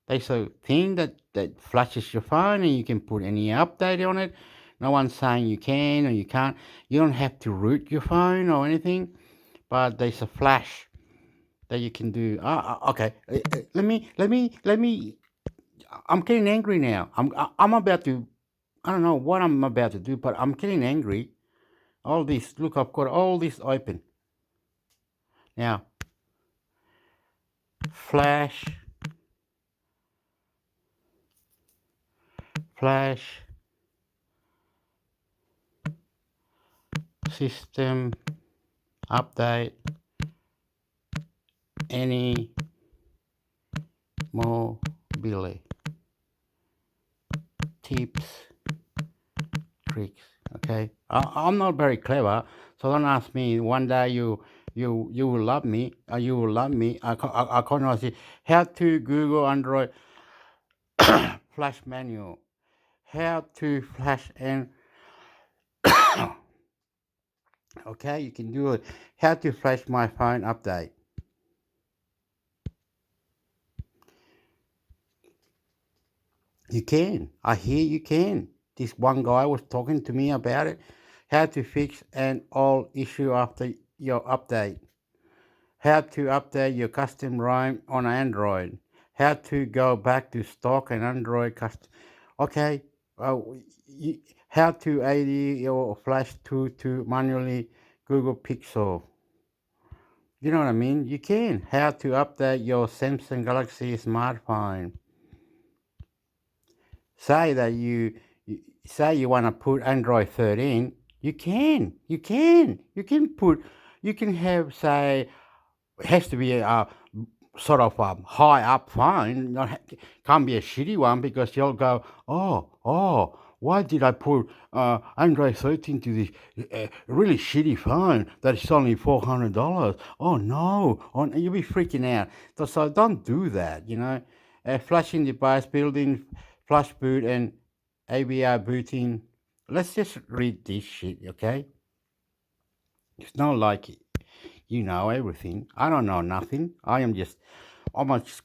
There's a thing that flashes your phone and you can put any update on it. No one's saying you can or you can't. You don't have to root your phone or anything, but there's a flash that you can do. Okay. Let me. I'm getting angry now. I'm about to. I don't know what I'm about to do, but I'm getting angry. All this. Look, I've got all this open. Now, flash system update any mobile tips, tricks. Okay, I'm not very clever, so don't ask me. One day you will love me. You will love me. I can't say how to Google Android flash manual. How to flash and okay, you can do it. How to flash my phone update. You can. I hear you can. This one guy was talking to me about it. How to fix an old issue after your update. How to update your custom ROM on Android. How to go back to stock and Android custom. Okay. How to add your Flash to manually Google Pixel. You know what I mean? You can. How to update your Samsung Galaxy smartphone. Say that you say you want to put Android 13, you can have, say, it has to be a sort of a high up phone, can't be a shitty one, because you'll go, why did I put Android 13 to this really shitty phone that is only $400? Oh no, you'll be freaking out. So don't do that, flashing device, building flash boot and AVR booting. Let's just read this shit, okay? It's not like you know everything. I don't know nothing. I'm as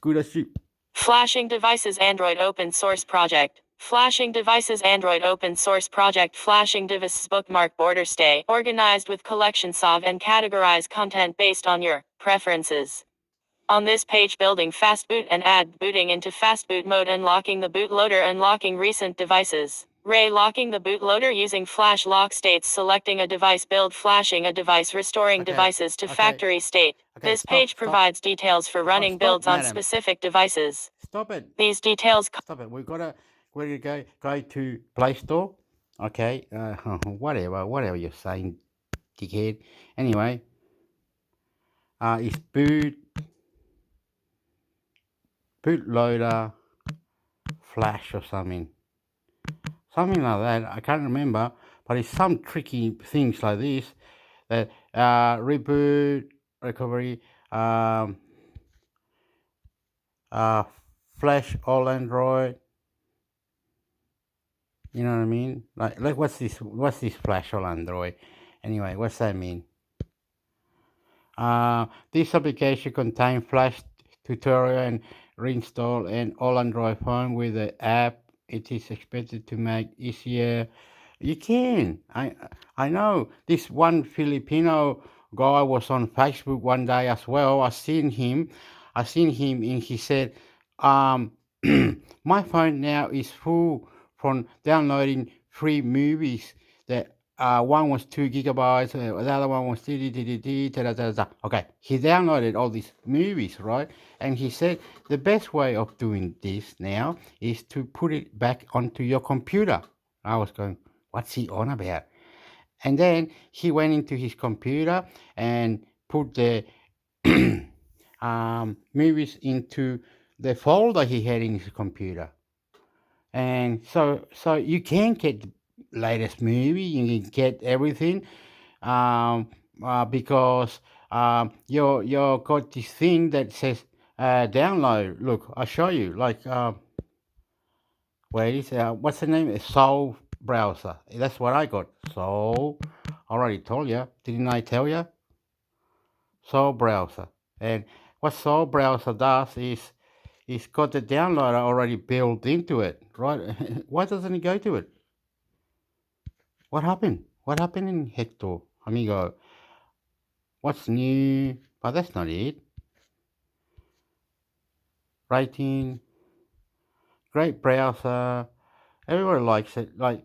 good as you. Flashing Devices Android Open Source Project. Flashing Devices Android Open Source Project. Flashing Devices bookmark border stay organized with collection solve and categorize content based on your preferences. On this page, building fast boot and add booting into fast boot mode, unlocking the bootloader, unlocking recent devices. Locking the bootloader using flash lock states, selecting a device, build flashing a device, restoring devices to factory state. This page provides details for running builds on specific devices. Stop it. These details. Stop it. We're gonna go to Play Store. Okay. Whatever you're saying, dickhead. Anyway, it's bootloader flash or something like that. I can't remember, but it's some tricky things like this. That reboot, recovery, flash all Android. You know what I mean? Like what's this flash all Android? Anyway, what's that mean? This application contains flash tutorial and reinstall an all Android phone with the app. It is expected to make easier. You can. I know. This one Filipino guy was on Facebook one day as well. I seen him and he said, my phone now is full from downloading free movies. That one was 2 gigabytes, the other one was okay. He downloaded all these movies, right? And he said the best way of doing this now is to put it back onto your computer. I was going, what's he on about? And then he went into his computer and put the movies into the folder he had in his computer. And so you can get the latest movie, you can get everything, because you got this thing that says download. Look, I'll show you. Like, what's the name? Soul browser. That's what I got. Soul. I already told you. Didn't I tell you? Soul browser. And what Soul browser does is it's got the downloader already built into it, right? Why doesn't it go to it? What happened? What happened in Hector, amigo? What's new? But that's not it. Rating, great browser. Everyone likes it. Like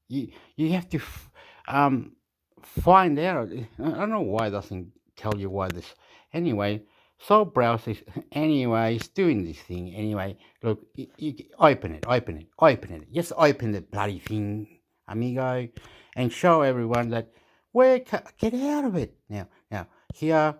you have to find out. I don't know why it doesn't tell you why this. Anyway, so browser is anyway. It's doing this thing anyway. Look, you open it, open it, open it. Just open the bloody thing, amigo, and show everyone that get out of it now. Here.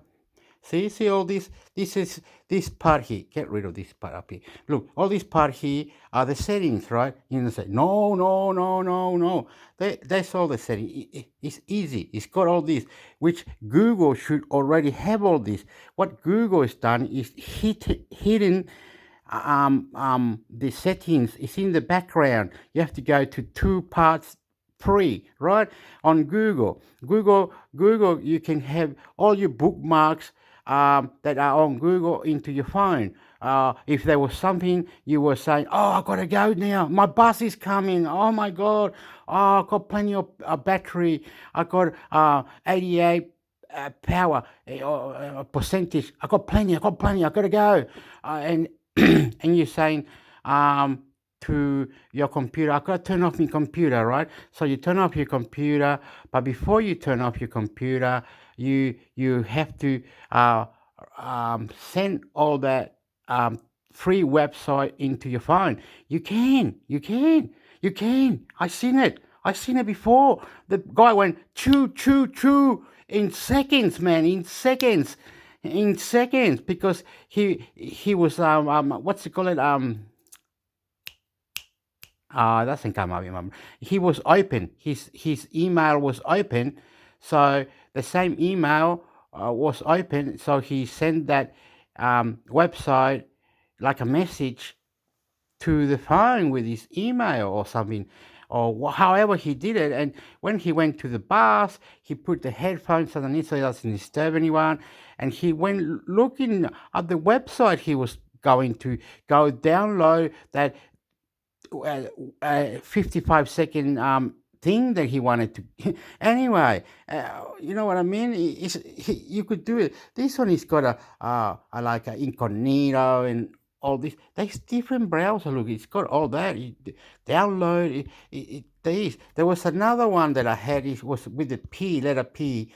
See all this. This is this part here. Get rid of this part up here. Look, all this part here are the settings, right? You know, say no. That's all the settings. It's easy. It's got all this, which Google should already have all this. What Google has done is hidden the settings is in the background. You have to go to two parts free, right? On Google, you can have all your bookmarks that are on Google into your phone. If there was something you were saying, oh, I gotta go now. My bus is coming. Oh my God. Oh, I got plenty of battery. I got 88 power percentage. I got plenty. I gotta go. And and you're saying to your computer, I gotta turn off my computer, right? So you turn off your computer, but before you turn off your computer, you have to send all that free website into your phone. You can. I seen it before. The guy went choo in seconds, man, in seconds, because he was what's it called doesn't come up. Remember, he was open. His email was open, so the same email was open. So he sent that website like a message to the phone with his email or something, or however he did it. And when he went to the bus, he put the headphones underneath so he doesn't disturb anyone. And he went looking at the website he was going to go download that 55-second thing that he wanted to. Anyway, you know what I mean? You could do it. This one has got a like an incognito and all this. There's different browser. Look, it's got all that. You download it. There was another one that I had. It was with the letter P.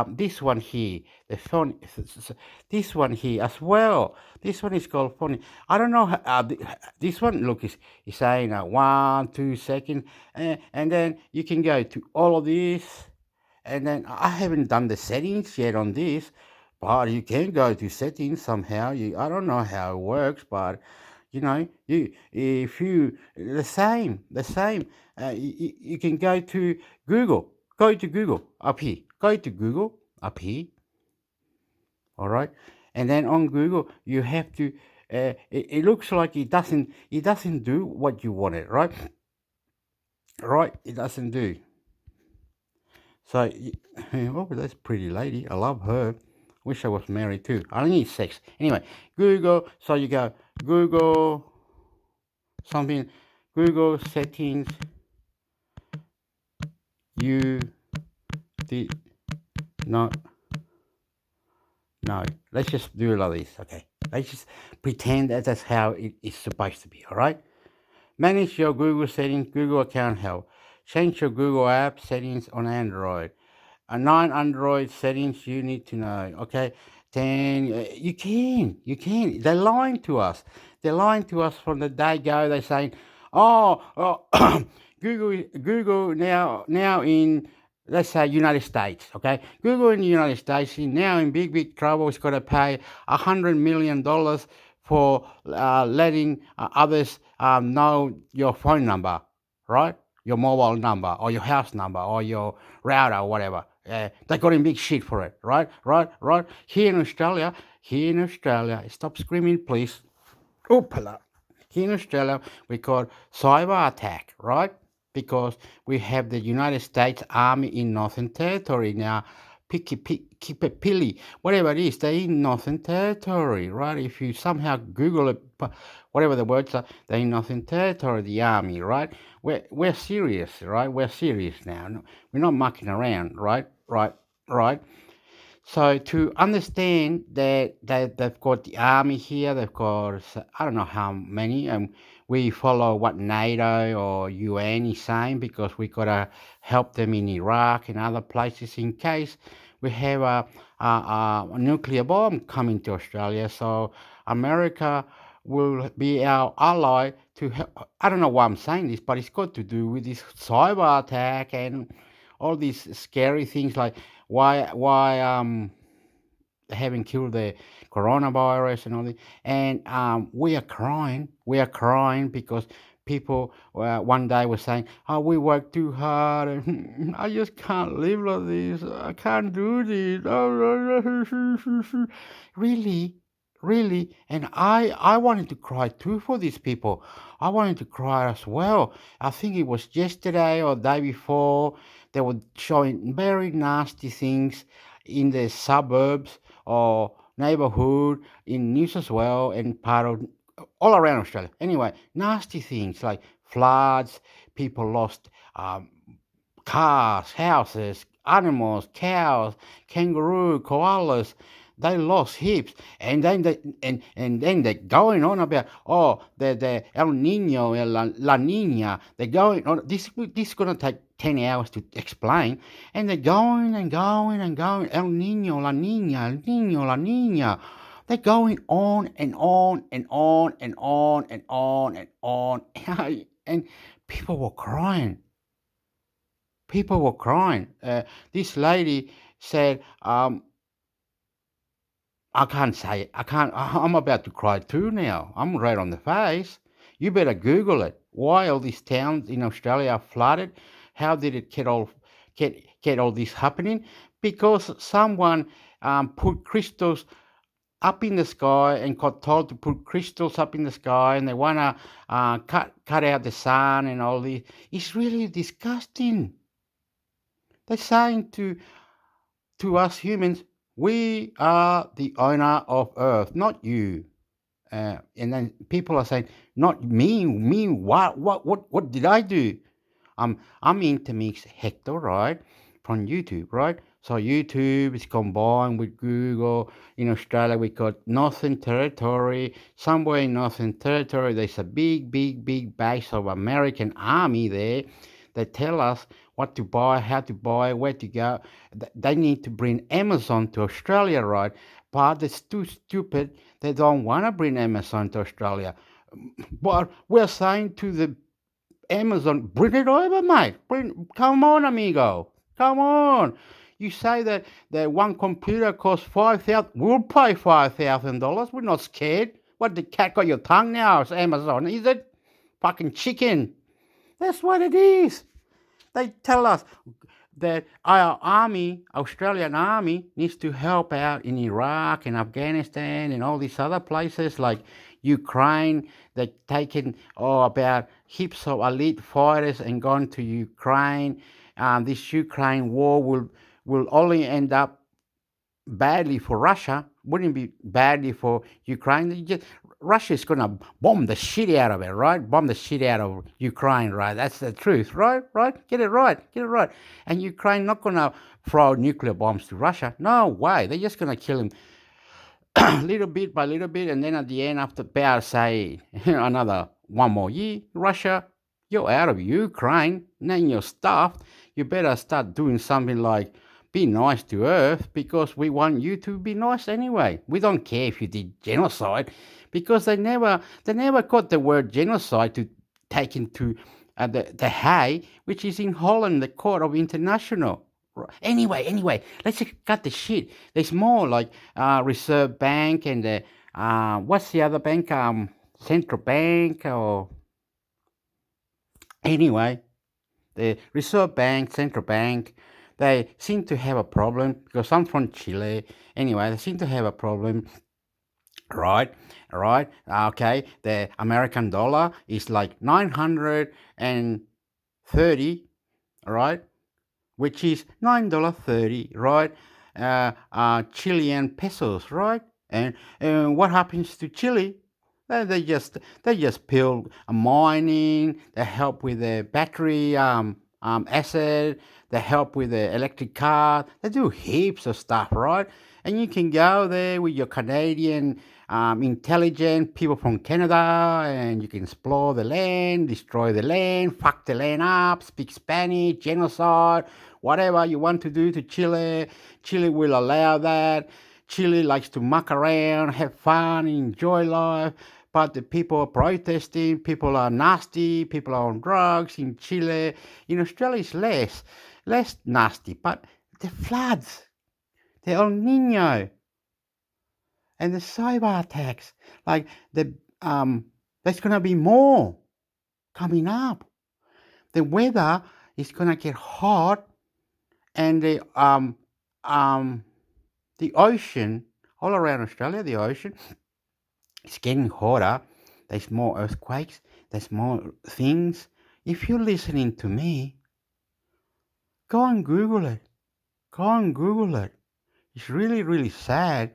This one here, the phone, this one here as well. This one is called phone. I don't know. This one, look, is saying 1 2 seconds, and then you can go to all of this, and then I haven't done the settings yet on this, but you can go to settings somehow. I don't know how it works, but you know, the same. You can go to Google. Go to Google up here. Go to Google up here. All right, and then on Google you have to. It looks like it doesn't do what you wanted, right? Right, it doesn't do. So, oh, that's a pretty lady. I love her. Wish I was married too. I need sex. Anyway, Google. So you go Google something. Google settings. You did not know. Let's just do it like this, okay? Let's just pretend that that's how it is supposed to be, all right? Manage your Google settings, Google account help. Change your Google app settings on Android. 9 Android settings you need to know, okay? 10, you can. They're lying to us. They're lying to us from the day go. They're saying, Google now in, let's say, United States, okay? Google in the United States is now in big trouble. It's got to pay $100 million for letting others know your phone number, right? Your mobile number or your house number or your router or whatever. They got in big shit for it, right? Here in Australia, stop screaming, please. Oopala. Here in Australia, we call cyber attack, right? Because we have the United States Army in Northern Territory now Pilly, whatever it is, they're in Northern Territory, right? If you somehow Google it, whatever the words are, they're in Northern Territory, the army, right? We're serious, right? We're serious now. We're not mucking around, right? Right. So to understand that they've got the army here, they've got I don't know how many, and we follow what NATO or UN is saying because we got to help them in Iraq and other places in case we have a nuclear bomb coming to Australia. So America will be our ally to help. I don't know why I'm saying this, but it's got to do with this cyber attack and all these scary things like why they haven't killed the coronavirus and all that. And we are crying because people one day were saying, oh, we work too hard and I just can't live like this, I can't do this. Really, and I wanted to cry too for these people. I wanted to cry as well. I think it was yesterday or the day before they were showing very nasty things in the suburbs or neighborhood in New South Wales and part of all around Australia. Anyway, nasty things like floods, people lost cars, houses, animals, cows, kangaroo, koalas. They lost heaps, and then they're going on about the El Nino, La Nina. They're going on. This is gonna take 10 hours to explain, and they're going and going and going. El Nino, La Nina, El Nino, La Nina. They're going on and on and on and on and on and on, and people were crying. People were crying. This lady said, I can't say it. I'm about to cry too now. I'm red on the face. You better Google it. Why all these towns in Australia are flooded? How did it get all this happening? Because someone put crystals up in the sky and got told to put crystals up in the sky, and they want to cut out the sun and all this. It's really disgusting. They're saying to us humans, we are the owner of Earth, not you. And then people are saying, not me. What did I do? I'm intermix hector, right, from YouTube, right? So YouTube is combined with Google. In Australia, we got Northern Territory. Somewhere in Northern Territory, there's a big base of American army there. They tell us what to buy, how to buy, where to go. They need to bring Amazon to Australia, right? But it's too stupid. They don't want to bring Amazon to Australia. But we're saying to the Amazon, bring it over, mate. Come on, amigo. Come on. You say that one computer costs $5,000. We'll pay $5,000. We're not scared. What, the cat got your tongue now? It's Amazon, is it? Fucking chicken. That's what it is. They tell us that our army, Australian army, needs to help out in Iraq and Afghanistan and all these other places like Ukraine. They've taken about heaps of elite fighters and gone to Ukraine. This Ukraine war will only end up badly for Russia. Wouldn't be badly for Ukraine. Russia's gonna bomb the shit out of it, right? Bomb the shit out of Ukraine, right? That's the truth, right? Get it right. And Ukraine not gonna throw nuclear bombs to Russia. No way. They're just gonna kill him little bit by little bit, and then at the end, after about say another one more year, Russia, you're out of Ukraine. Then you're stuffed. You better start doing something like be nice to Earth, because we want you to be nice anyway. We don't care if you did genocide, because they never got the word genocide to take into the Hague, which is in Holland, the Court of International. Anyway, let's just cut the shit. There's more like Reserve Bank and the what's the other bank? Central Bank or anyway, the Reserve Bank, Central Bank. They seem to have a problem because I'm from Chile. Anyway, they seem to have a problem. Right. Okay. The American dollar is like 930. Right. Which is $9.30, right? Chilean pesos, right? And what happens to Chile? They just build mining. They help with the battery asset. They help with the electric car. They do heaps of stuff, right? And you can go there with your Canadian intelligent people from Canada, and you can explore the land, destroy the land, fuck the land up, speak Spanish, genocide, whatever you want to do to Chile. Chile will allow that. Chile likes to muck around, have fun, enjoy life. But the people are protesting, people are nasty, people are on drugs in Chile. In Australia, it's less nasty. But the floods, the El Nino, and the cyber attacks, like there's gonna be more coming up. The weather is gonna get hot, and the ocean all around Australia, the ocean, it's getting hotter. There's more earthquakes. There's more things. If you're listening to me, go and Google it. Go and Google it. It's really, really sad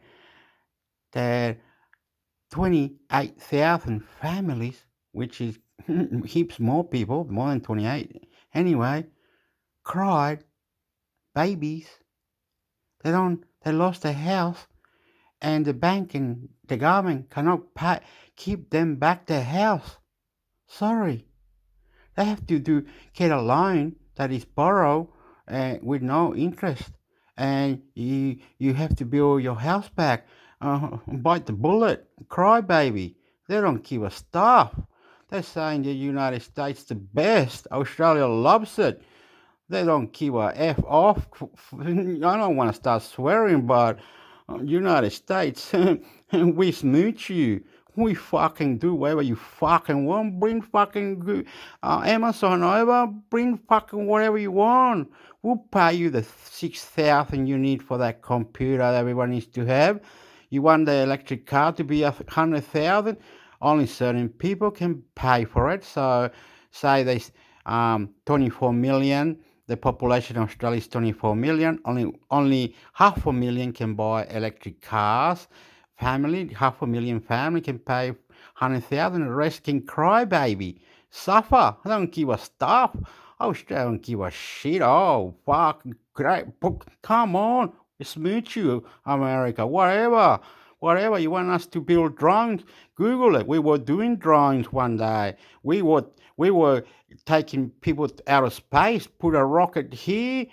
that 28,000 families, which is heaps more people, more than 28 anyway, cried, babies. They lost their house, and the bank and the government cannot keep them back their house. Sorry. They have to get a loan that is borrowed with no interest, and you have to build your house back. Bite the bullet, cry baby. They don't give a stuff. They're saying the United States the best. Australia loves it. They don't give a F off. I don't want to start swearing, but United States, we smooch you. We fucking do whatever you fucking want. Bring fucking Amazon over. Bring fucking whatever you want. We'll pay you the 6,000 you need for that computer that everyone needs to have. You want the electric car to be 100,000? Only certain people can pay for it. So, say there's 24 million. The population of Australia is 24 million. Only 500,000 can buy electric cars. 500,000 family can pay 100,000. The rest can cry, baby. Suffer. I don't give a stuff. Australia don't give a shit. Oh, fuck. Great. Come on. Smooch you, America. Whatever you want us to build drones, Google it. We were doing drones one day. We were taking people out of space, put a rocket here,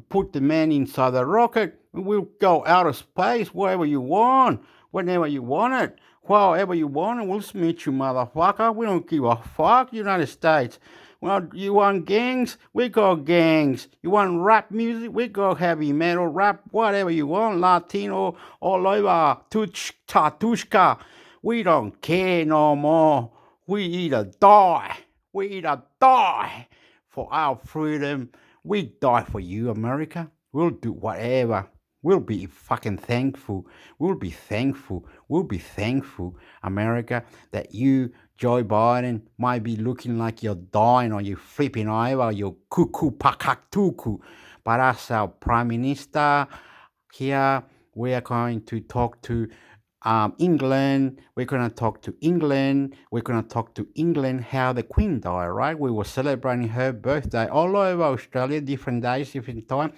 put the man inside the rocket. We'll go out of space wherever you want, whenever you want it, however you want it. We'll smooch you, motherfucker. We don't give a fuck, United States. Well, you want gangs? We got gangs. You want rap music? We got heavy metal, rap, whatever you want, Latino, all over, Tatushka. We don't care no more. We either die. We either die for our freedom. We die for you, America. We'll do whatever. We'll be fucking thankful. We'll be thankful, America, that you, Joe Biden, might be looking like you're dying or you're flipping over, you're cuckoo pakaktuku. But as our Prime Minister here, we are going to talk to England. We're going to talk to England. We're going to talk to England how the Queen died, right? We were celebrating her birthday all over Australia, different days, different time.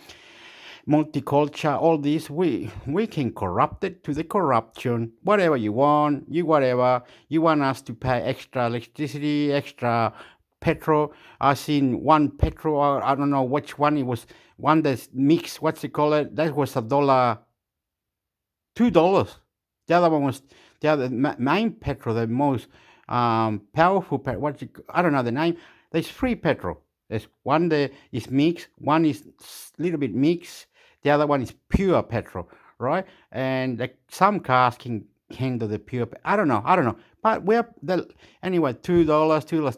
Multicultural, all this, we can corrupt it to the corruption. Whatever you want, whatever. You want us to pay extra electricity, extra petrol. I seen one petrol, I don't know which one it was, one that's mixed, what's it called? That was $1, $2. The other one was the other main petrol, the most powerful petrol. I don't know the name. There's three petrol. There's one that is mixed, one is a little bit mixed, the other one is pure petrol, right? And some cars can handle the pure. I don't know. But anyway, $2.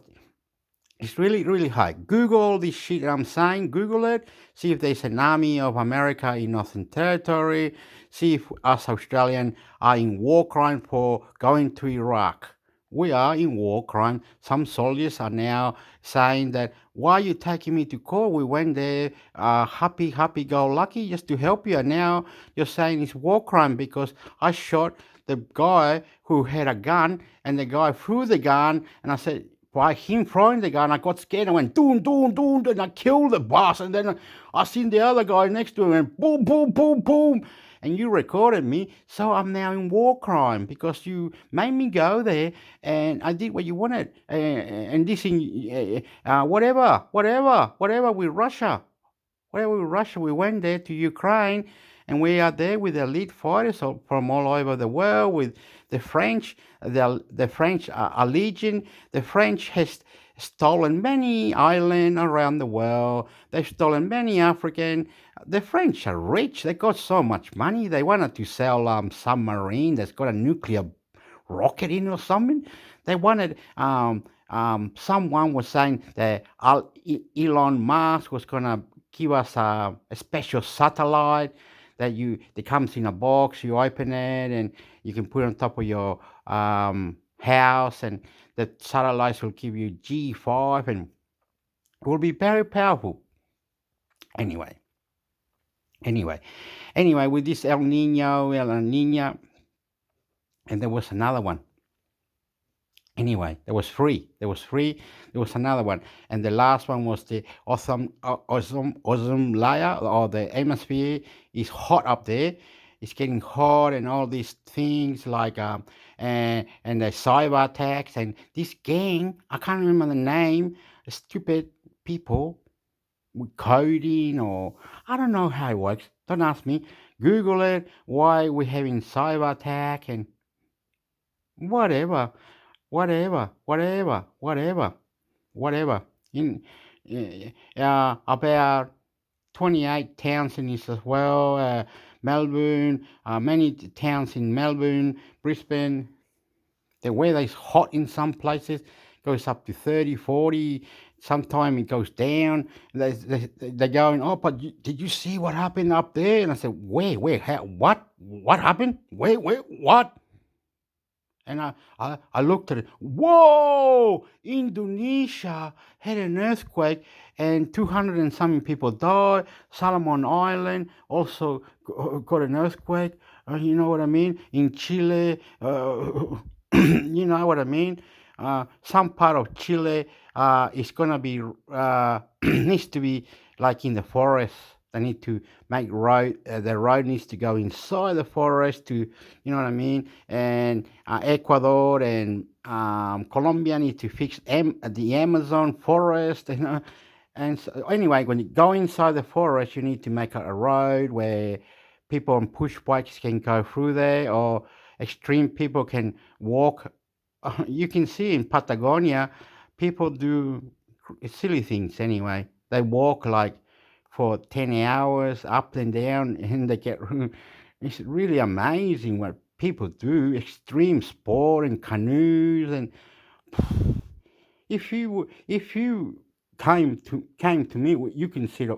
It's really, really high. Google all this shit I'm saying. Google it. See if there's an army of America in Northern Territory. See if us Australians are in war crime for going to Iraq. We are in war crime. Some soldiers are now saying that, why are you taking me to court? We went there happy go lucky just to help you. And now you're saying it's war crime because I shot the guy who had a gun and the guy threw the gun. And I said, by him throwing the gun, I got scared. I went, doom, doom, doom, and I killed the boss. And then I seen the other guy next to him and boom, boom, boom, boom. And you recorded me, so I'm now in war crime because you made me go there and I did what you wanted. And this in whatever with Russia. Whatever with Russia, we went there to Ukraine and we are there with elite fighters from all over the world with the French. The French are legion. The French has stolen many islands around the world. They've stolen many African. The French are rich. They got so much money. They wanted to sell submarine that's got a nuclear rocket in or something. They wanted. Someone was saying that Elon Musk was gonna give us a special satellite that comes in a box. You open it and you can put it on top of your house, and the satellites will give you G5 and it will be very powerful. Anyway, with this El Nino, and there was another one. Anyway, there was three. There was another one, and the last one was the ozone layer, or the atmosphere is hot up there. It's getting hot, and all these things like and the cyber attacks and this gang. I can't remember the name. Stupid people with coding, or I don't know how it works. Don't ask me. Google it. Why we're having cyber attack and whatever. In about 28 towns in this as well. Melbourne, many towns in Melbourne, Brisbane. The weather is hot in some places, goes up to 30, 40. Sometimes it goes down. They're going, oh, but did you see what happened up there? And I said, where, how, what happened? Where, what? And I looked at it. Whoa! Indonesia had an earthquake and 200 and something people died. Solomon Island also got an earthquake. You know what I mean? In Chile, you know what I mean? Some part of Chile is going to be, needs to be like in the forest. They need to make road. The road needs to go inside the forest to, you know what I mean. And Ecuador and Colombia need to fix the Amazon forest. You know. And so, anyway, when you go inside the forest, you need to make a road where people on push bikes can go through there, or extreme people can walk. You can see in Patagonia, people do silly things. Anyway, they walk like for 10 hours up and down, and they get. It's really amazing what people do. Extreme sport and canoes, and if you came to me, you can sit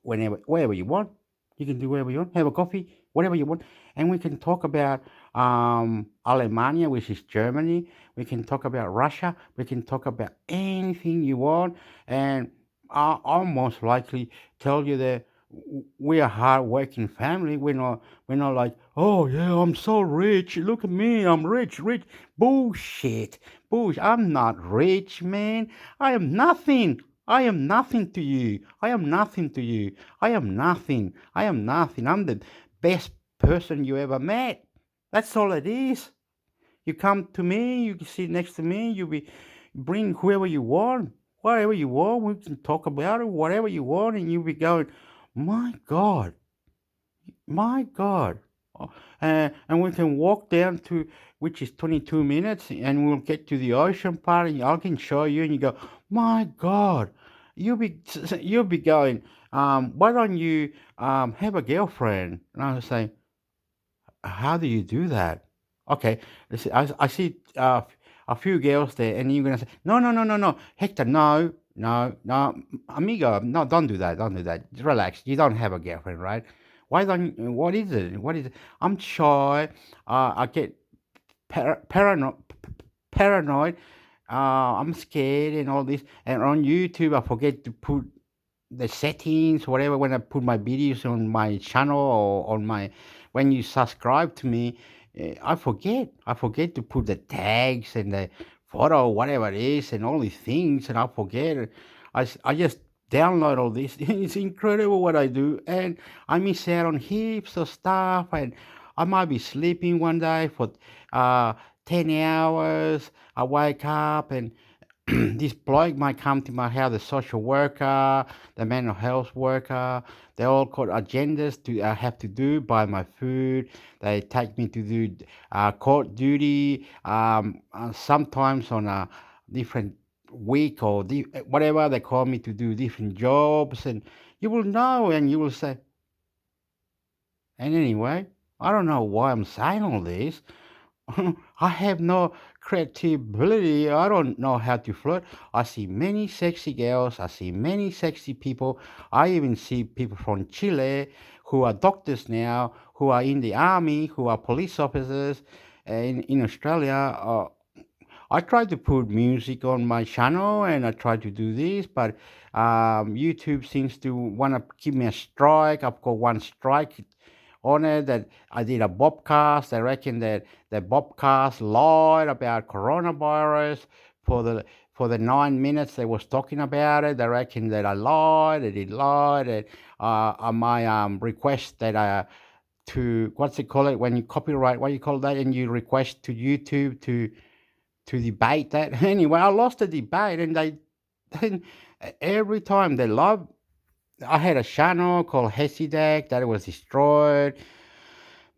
wherever you want. You can do whatever you want. Have a coffee, whatever you want, and we can talk about Alemania, which is Germany. We can talk about Russia. We can talk about anything you want, and I'll most likely tell you that we're a hard-working family. We're not like, oh yeah, I'm so rich. Look at me, I'm rich. Bullshit. I'm not rich, man. I am nothing. I am nothing to you. I am nothing. I'm the best person you ever met. That's all it is. You come to me, you can sit next to me, bring whoever you want, whatever you want, we can talk about it, whatever you want, and you'll be going, my God. And we can walk down to, which is 22 minutes, and we'll get to the ocean part, and I can show you, and you go, my God. You'll be going, why don't you have a girlfriend? And I'll say, how do you do that? Okay, I see a few girls there, and you're gonna say, no, Hector, no, amigo, no, don't do that. Relax. You don't have a girlfriend, right? Why don't? What is it? I'm shy. I get paranoid. paranoid. I'm scared and all this. And on YouTube, I forget to put the settings, whatever, when I put my videos on my channel or on my, when you subscribe to me, I forget. I forget to put the tags and the photo, whatever it is, and all these things, and I forget. I just download all this. It's incredible what I do, and I miss out on heaps of stuff, and I might be sleeping one day for uh, 10 hours. I wake up and this bloke might come to my house, the social worker, the mental health worker. They all got agendas to I have to do, buy my food. They take me to do court duty. Sometimes on a different week or whatever they call me to do different jobs, and you will know, and you will say. And anyway, I don't know why I'm saying all this. I have no creativity. I don't know how to flirt. I see many sexy girls. I see many sexy people. I even see people from Chile who are doctors now, who are in the army, who are police officers in Australia. I try to put music on my channel and I try to do this, but YouTube seems to want to give me a strike. I've got one strike on it that I did a bobcast. They reckon that the bobcast lied about coronavirus for the 9 minutes they was talking about it. They reckon that I lied. They did lie. That my request that to what's it call it when you copyright? What do you call that? And you request to YouTube to debate that. Anyway, I lost the debate, and then every time they love. I had a channel called Hesideck that was destroyed.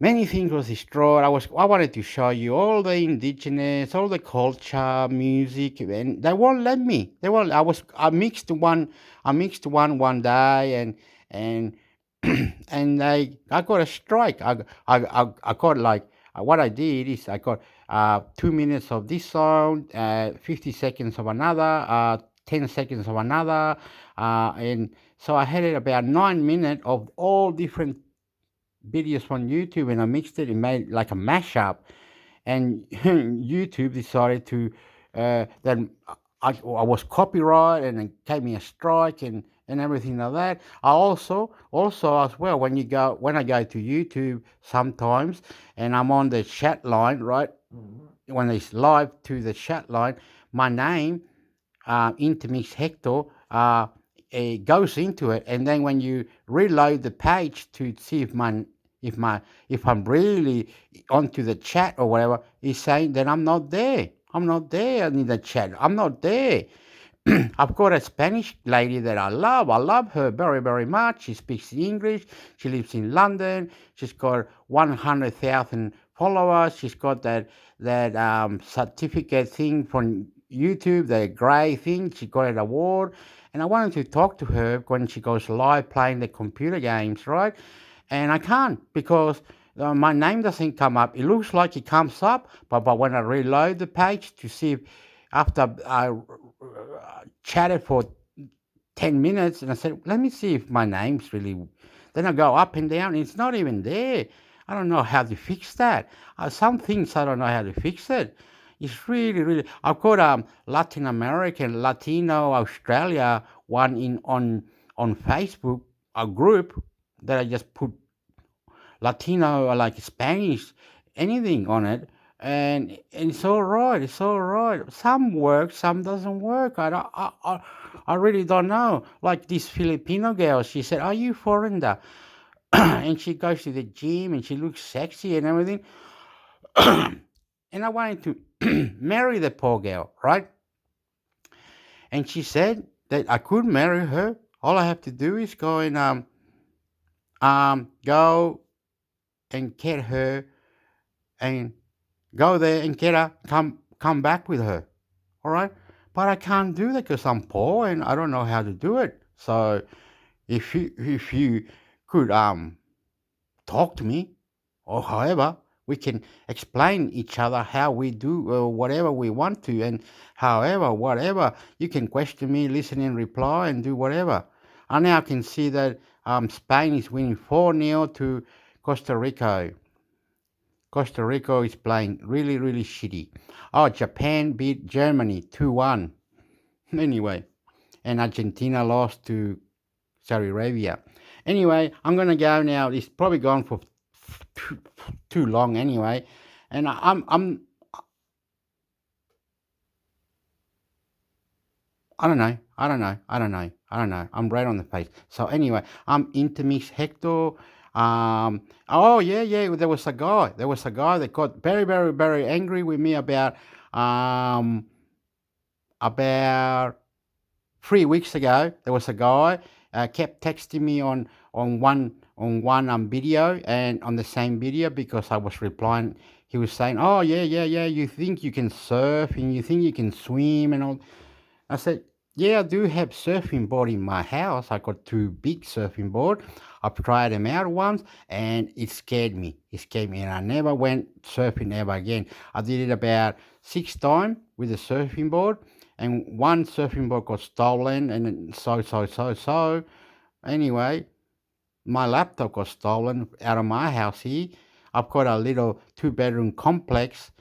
Many things was destroyed. I wanted to show you all the indigenous, all the culture, music, and they won't let me. They won't. I mixed one. One day, and and I got a strike. I got like what I did is I got 2 minutes of this song, 50 seconds of another, 10 seconds of another, and so I had it about 9 minutes of all different videos on YouTube, and I mixed it and made like a mashup. And YouTube decided to then I was copyright, and it gave me a strike and everything like that. I also as well when I go to YouTube sometimes and I'm on the chat line, right? When it's live to the chat line, my name intermix hector it goes into it, and then when you reload the page to see if I'm really onto the chat or whatever, it's saying that I'm not there. I'm not there in the chat. I'm not there. I've got a Spanish lady that I love. I love her very, very much. She speaks English. She lives in London. She's got 100,000 followers. She's got that certificate thing from YouTube, the grey thing. She got an award. And I wanted to talk to her when she goes live playing the computer games, right? And I can't because my name doesn't come up. It looks like it comes up, but when I reload the page to see if after I chatted for 10 minutes and I said, let me see if my name's really. Then I go up and down, and it's not even there. I don't know how to fix that. Some things I don't know how to fix it. It's really. I've got Latin American, Latino, Australia one on Facebook, a group that I just put Latino or like Spanish, anything on it, and it's all right. It's all right. Some works, some doesn't work. I really don't know. Like this Filipino girl, she said, "Are you foreigner?" And she goes to the gym and she looks sexy and everything. And I wanted to marry the poor girl, right? And she said that I could marry her. All I have to do is go and go and get her and go there and get her, come back with her. All right? But I can't do that because I'm poor and I don't know how to do it. So if you could talk to me or however, we can explain each other how we do whatever we want to, and however, whatever, you can question me, listen and reply and do whatever. I now can see that Spain is winning 4-0 to Costa Rica. Costa Rica is playing really, really shitty. Oh, Japan beat Germany 2-1. Anyway, and Argentina lost to Saudi Arabia. Anyway, I'm going to go now. It's probably gone for too long anyway. And I don't know. I'm red on the face. So anyway, I'm intermix hector. Oh yeah. There was a guy that got very, very, very angry with me about 3 weeks ago. There was a guy kept texting me on one video, and on the same video, because I was replying, he was saying, "Oh yeah. You think you can surf and you think you can swim and all." I said, "Yeah, I do have surfing board in my house. I got 2 big surfing board. I've tried them out once, and it scared me. And I never went surfing ever again. I did it about 6 times with a surfing board, and one surfing board got stolen, and so. Anyway, my laptop got stolen out of my house here. I've got a little 2-bedroom complex,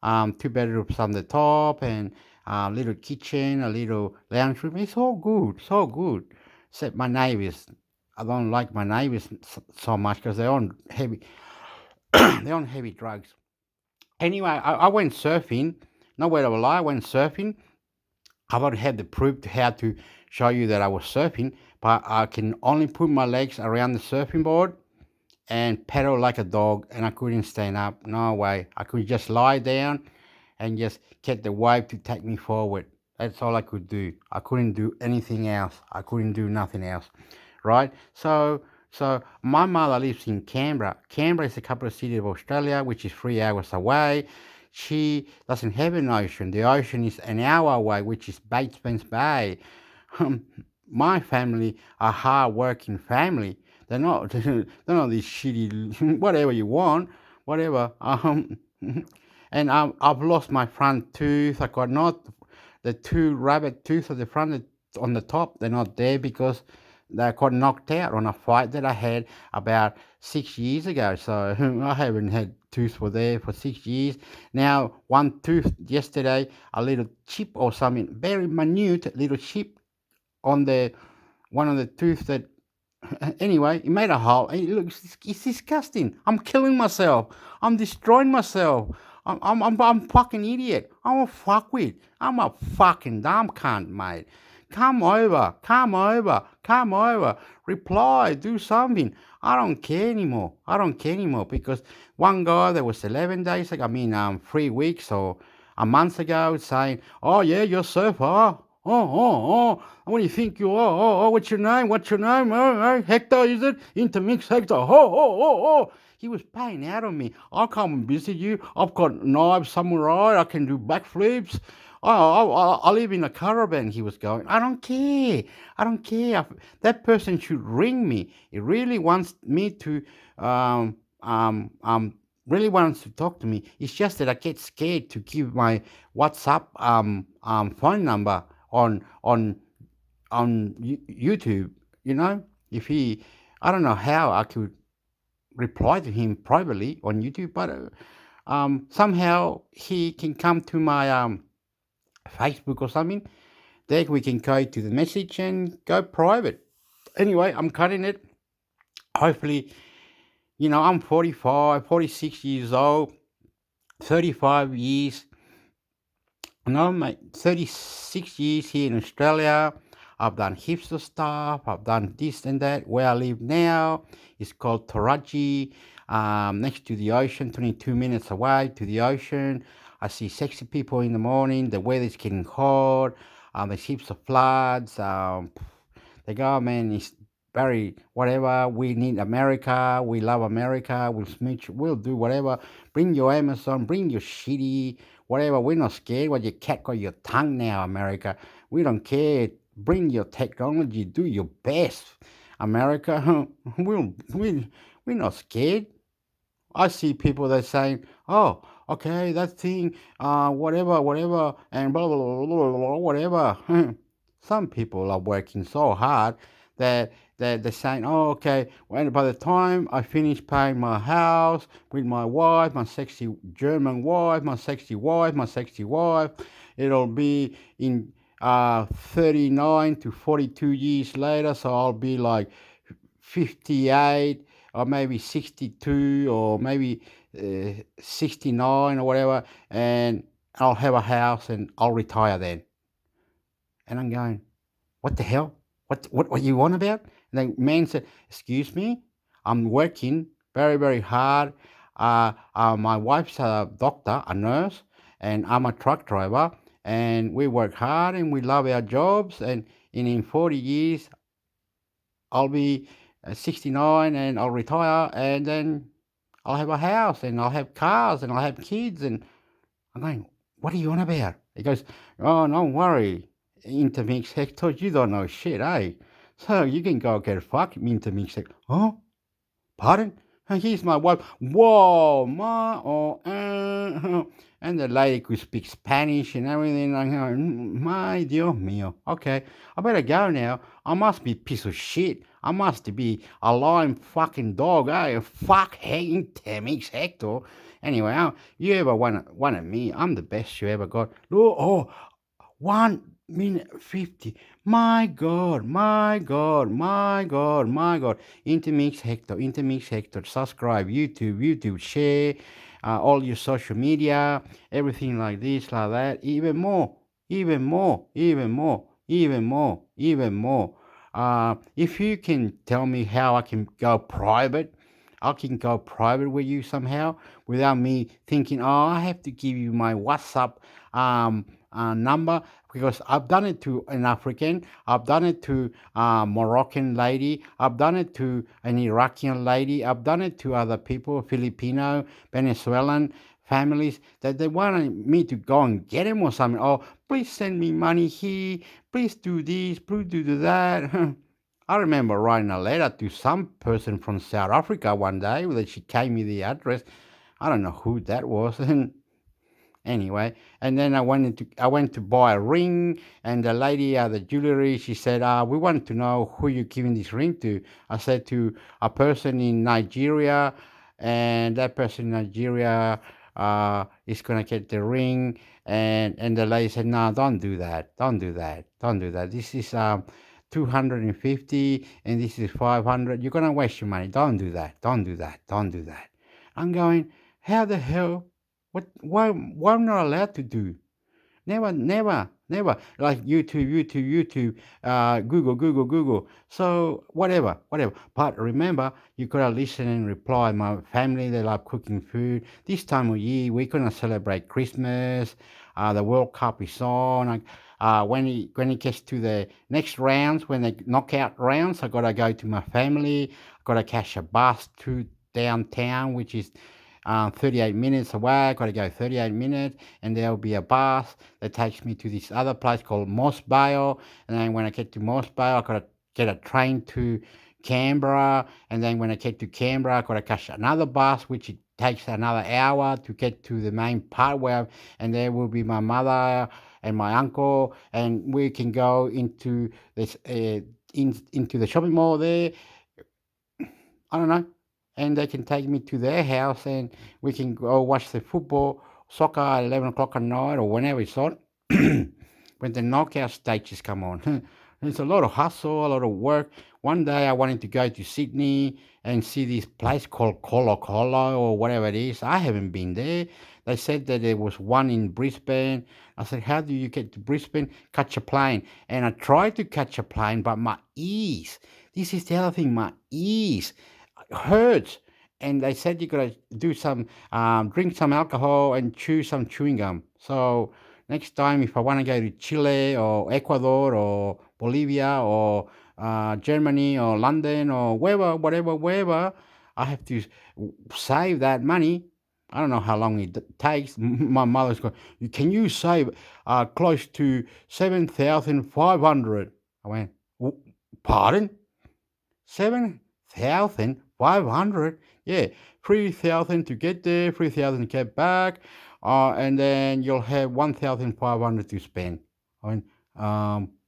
2 bedrooms on the top, and a little kitchen, a little lounge room. It's all good, so good. Except my neighbors. I don't like my neighbors so much because they're on heavy, they're on heavy drugs. Anyway, I went surfing. No word of a lie, I went surfing. I don't have the proof to how to show you that I was surfing, but I can only put my legs around the surfing board and pedal like a dog, and I couldn't stand up. No way. I could just lie down and just get the wave to take me forward. That's all I could do. I couldn't do anything else. I couldn't do nothing else, right? So my mother lives in Canberra. Canberra is the capital city of Australia, which is 3 hours away. She doesn't have an ocean. The ocean is an hour away, which is Batesman's Bay. My family are hard-working family. They're not these shitty whatever you want, whatever. And I've lost my front tooth. I got not the 2 rabbit tooth at the front on the top. They're not there because they got knocked out on a fight that I had about 6 years ago. So I haven't had tooth for there for 6 years. Now one tooth yesterday, a little chip or something, very minute little chip on the one of the tooth that. Anyway, it made a hole. It looks, it's disgusting. I'm killing myself. I'm destroying myself. I'm fucking idiot. I'm a fuckwit. I'm a fucking dumb cunt, mate. Come over. Reply. Do something. I don't care anymore. Because one guy that was 11 days ago, 3 weeks or a month ago, saying, "Oh yeah, you're a surfer. Oh, what do you think you are? Oh, what's your name? Oh, Hector, is it? Intermix Hector. Oh. He was paying out on me. I'll come and visit you. I've got knives, samurai. I can do backflips. I live in a caravan, he was going. I don't care. That person should ring me. He really wants me to, really wants to talk to me. It's just that I get scared to give my WhatsApp phone number on YouTube. If he, I don't know how I could reply to him privately on YouTube, but somehow he can come to my Facebook or something. There we can go to the message and go private. Anyway, I'm cutting it. Hopefully, I'm 46 years old, 35 years. No, mate, 36 years here in Australia. I've done heaps of stuff. I've done this and that. Where I live now is called Taraji, next to the ocean, 22 minutes away to the ocean. I see sexy people in the morning. The weather's getting hot. There's heaps of floods. The government is very whatever. We need America. We love America. We'll smooch. We'll do whatever. Bring your Amazon. Bring your shitty whatever. We're not scared. What your cat got your tongue now, America. We don't care. Bring your technology. Do your best, America. We're not scared. I see people that saying, "Oh, okay, that thing, whatever, and blah blah blah blah, blah whatever." Some people are working so hard. they're saying, oh, okay, well, by the time I finish paying my house with my wife, my sexy German wife, my sexy wife, it'll be in 39 to 42 years later, so I'll be like 58 or maybe 62 or maybe 69 or whatever, and I'll have a house and I'll retire then. And I'm going, what the hell? What you want about? And the man said, excuse me, I'm working very, very hard. My wife's a doctor, a nurse, and I'm a truck driver, and we work hard and we love our jobs. And in 40 years, I'll be 69 and I'll retire, and then I'll have a house and I'll have cars and I'll have kids. And I'm going, what are you on about? He goes, oh, don't worry, intermix hector, you don't know shit, eh? So you can go get fucked, intermix hector. Huh? Pardon? And here's my wife. Whoa, and the lady could speak Spanish and everything. I'm going, my Dios mío. Okay, I better go now. I must be a piece of shit. I must be a lying fucking dog, eh? Fuck, hey, intermix hector. Anyway, you ever wanted me? I'm the best you ever got. Oh, 1 minute 50. My God. Intermix hector. Subscribe, YouTube, share, all your social media, everything like this, like that. Even more. If you can tell me how I can go private, with you somehow without me thinking, oh, I have to give you my WhatsApp number, because I've done it to an African, I've done it to a Moroccan lady, I've done it to an Iraqi lady, I've done it to other people, Filipino, Venezuelan families, that they wanted me to go and get him or something. Oh, please send me money here, please do this, please do that. I remember writing a letter to some person from South Africa one day that she gave me the address. I don't know who that was. And anyway, and then I went to buy a ring, and the lady at the jewelry, she said, we want to know who you're giving this ring to. I said, to a person in Nigeria, and that person in Nigeria is gonna get the ring. And the lady said, no, don't do that. This is 250 and this is 500. You're gonna waste your money. Don't do that. I'm going, how the hell? Why I'm not allowed to do? Never. Like YouTube, Google. So whatever. But remember, you gotta listen and reply. My family, they love cooking food. This time of year, we're gonna celebrate Christmas. The World Cup is on. When it gets to the next rounds, when the knockout rounds, I gotta go to my family. I gotta catch a bus to downtown, which is 38 minutes away. I got to go 38 minutes, and there'll be a bus that takes me to this other place called Mossvale. And then when I get to Mossvale, I got to get a train to Canberra. And then when I get to Canberra, I got to catch another bus, which it takes another hour to get to the main part and there will be my mother and my uncle, and we can go into this into the shopping mall there. I don't know. And they can take me to their house and we can go watch the football, soccer at 11 o'clock at night or whenever it's on, when the knockout stages come on. There's a lot of hustle, a lot of work. One day I wanted to go to Sydney and see this place called Colo Colo or whatever it is. I haven't been there. They said that there was one in Brisbane. I said, how do you get to Brisbane? Catch a plane. And I tried to catch a plane, but my ears, this is the other thing, my ears hurts. And they said you gotta do some drink some alcohol and chew some chewing gum. So next time, if I want to go to Chile or Ecuador or Bolivia or Germany or London or wherever, I have to save that money. I don't know how long it takes. My mother's going, can you save close to 7,500? I went, pardon? 7,500? Yeah, 3,000 to get there, 3,000 to get back, and then you'll have 1,500 to spend. I mean,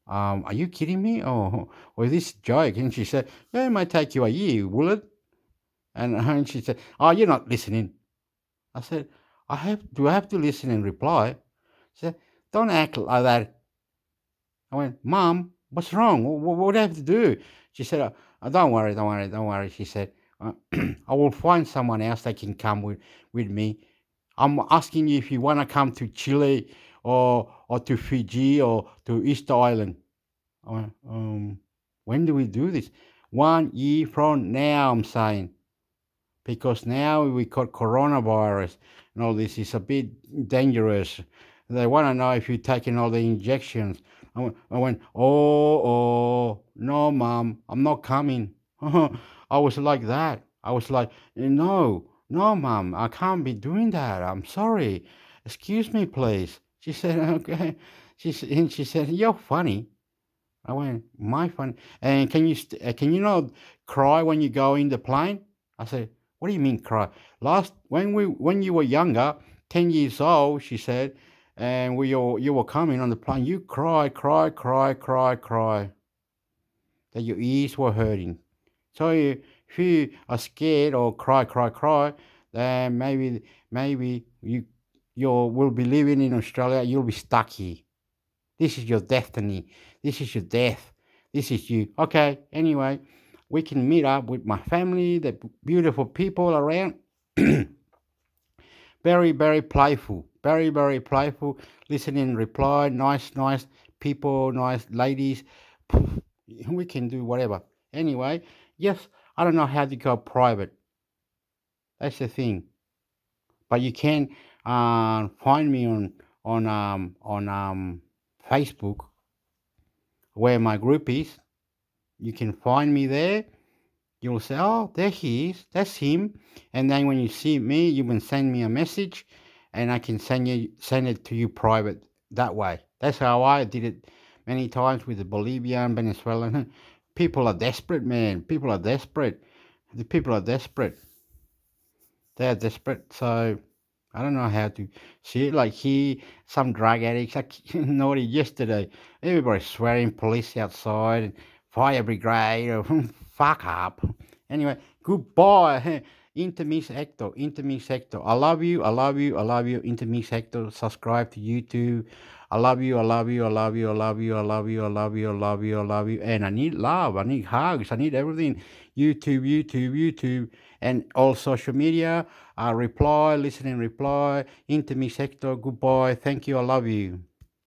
Are you kidding me? Or is this a joke? And she said, yeah, it might take you a year, will it? And she said, oh, you're not listening. I said, do I have to listen and reply? She said, don't act like that. I went, Mom, what's wrong? What do I have to do? She said, don't worry. She said, I will find someone else that can come with me. I'm asking you if you want to come to Chile or to Fiji or to Easter Island. I went, when do we do this? 1 year from now, I'm saying. Because now we got coronavirus and all this is a bit dangerous. They want to know if you're taking all the injections. I went, no, Mom, I'm not coming. I was like that. I was like, no, Mom, I can't be doing that. I'm sorry. Excuse me, please. She said, okay. She said, you're funny. I went, my funny. And can you not cry when you go in the plane? I said, what do you mean cry? When you were younger, 10 years old, she said, and you were coming on the plane, you cry that your ears were hurting. So if you are scared or cry, then maybe you will be living in Australia. You'll be stuck here. This is your destiny. This is your death. This is you. Okay. Anyway, we can meet up with my family, the beautiful people around. Very, very playful. Very, very playful. Listening, reply. Nice people, nice ladies. We can do whatever. Anyway, yes, I don't know how to go private. That's the thing. But you can find me on Facebook, where my group is. You can find me there. You'll say, oh, there he is. That's him. And then when you see me, you can send me a message, and I can send it to you private that way. That's how I did it many times with the Bolivian, Venezuelan. People are desperate, man. People are desperate. The people are desperate. They're desperate. So I don't know how to see it. Like here, some drug addicts. I naughty yesterday. Everybody swearing, police outside, fire brigade. Fuck up. Anyway, goodbye. Intermix Hector. I love you. Intermix Hector. Subscribe to YouTube. I love you. And I need love. I need hugs. I need everything. YouTube. And all social media. Reply, listen and reply. Intermix Hector. Goodbye. Thank you. I love you.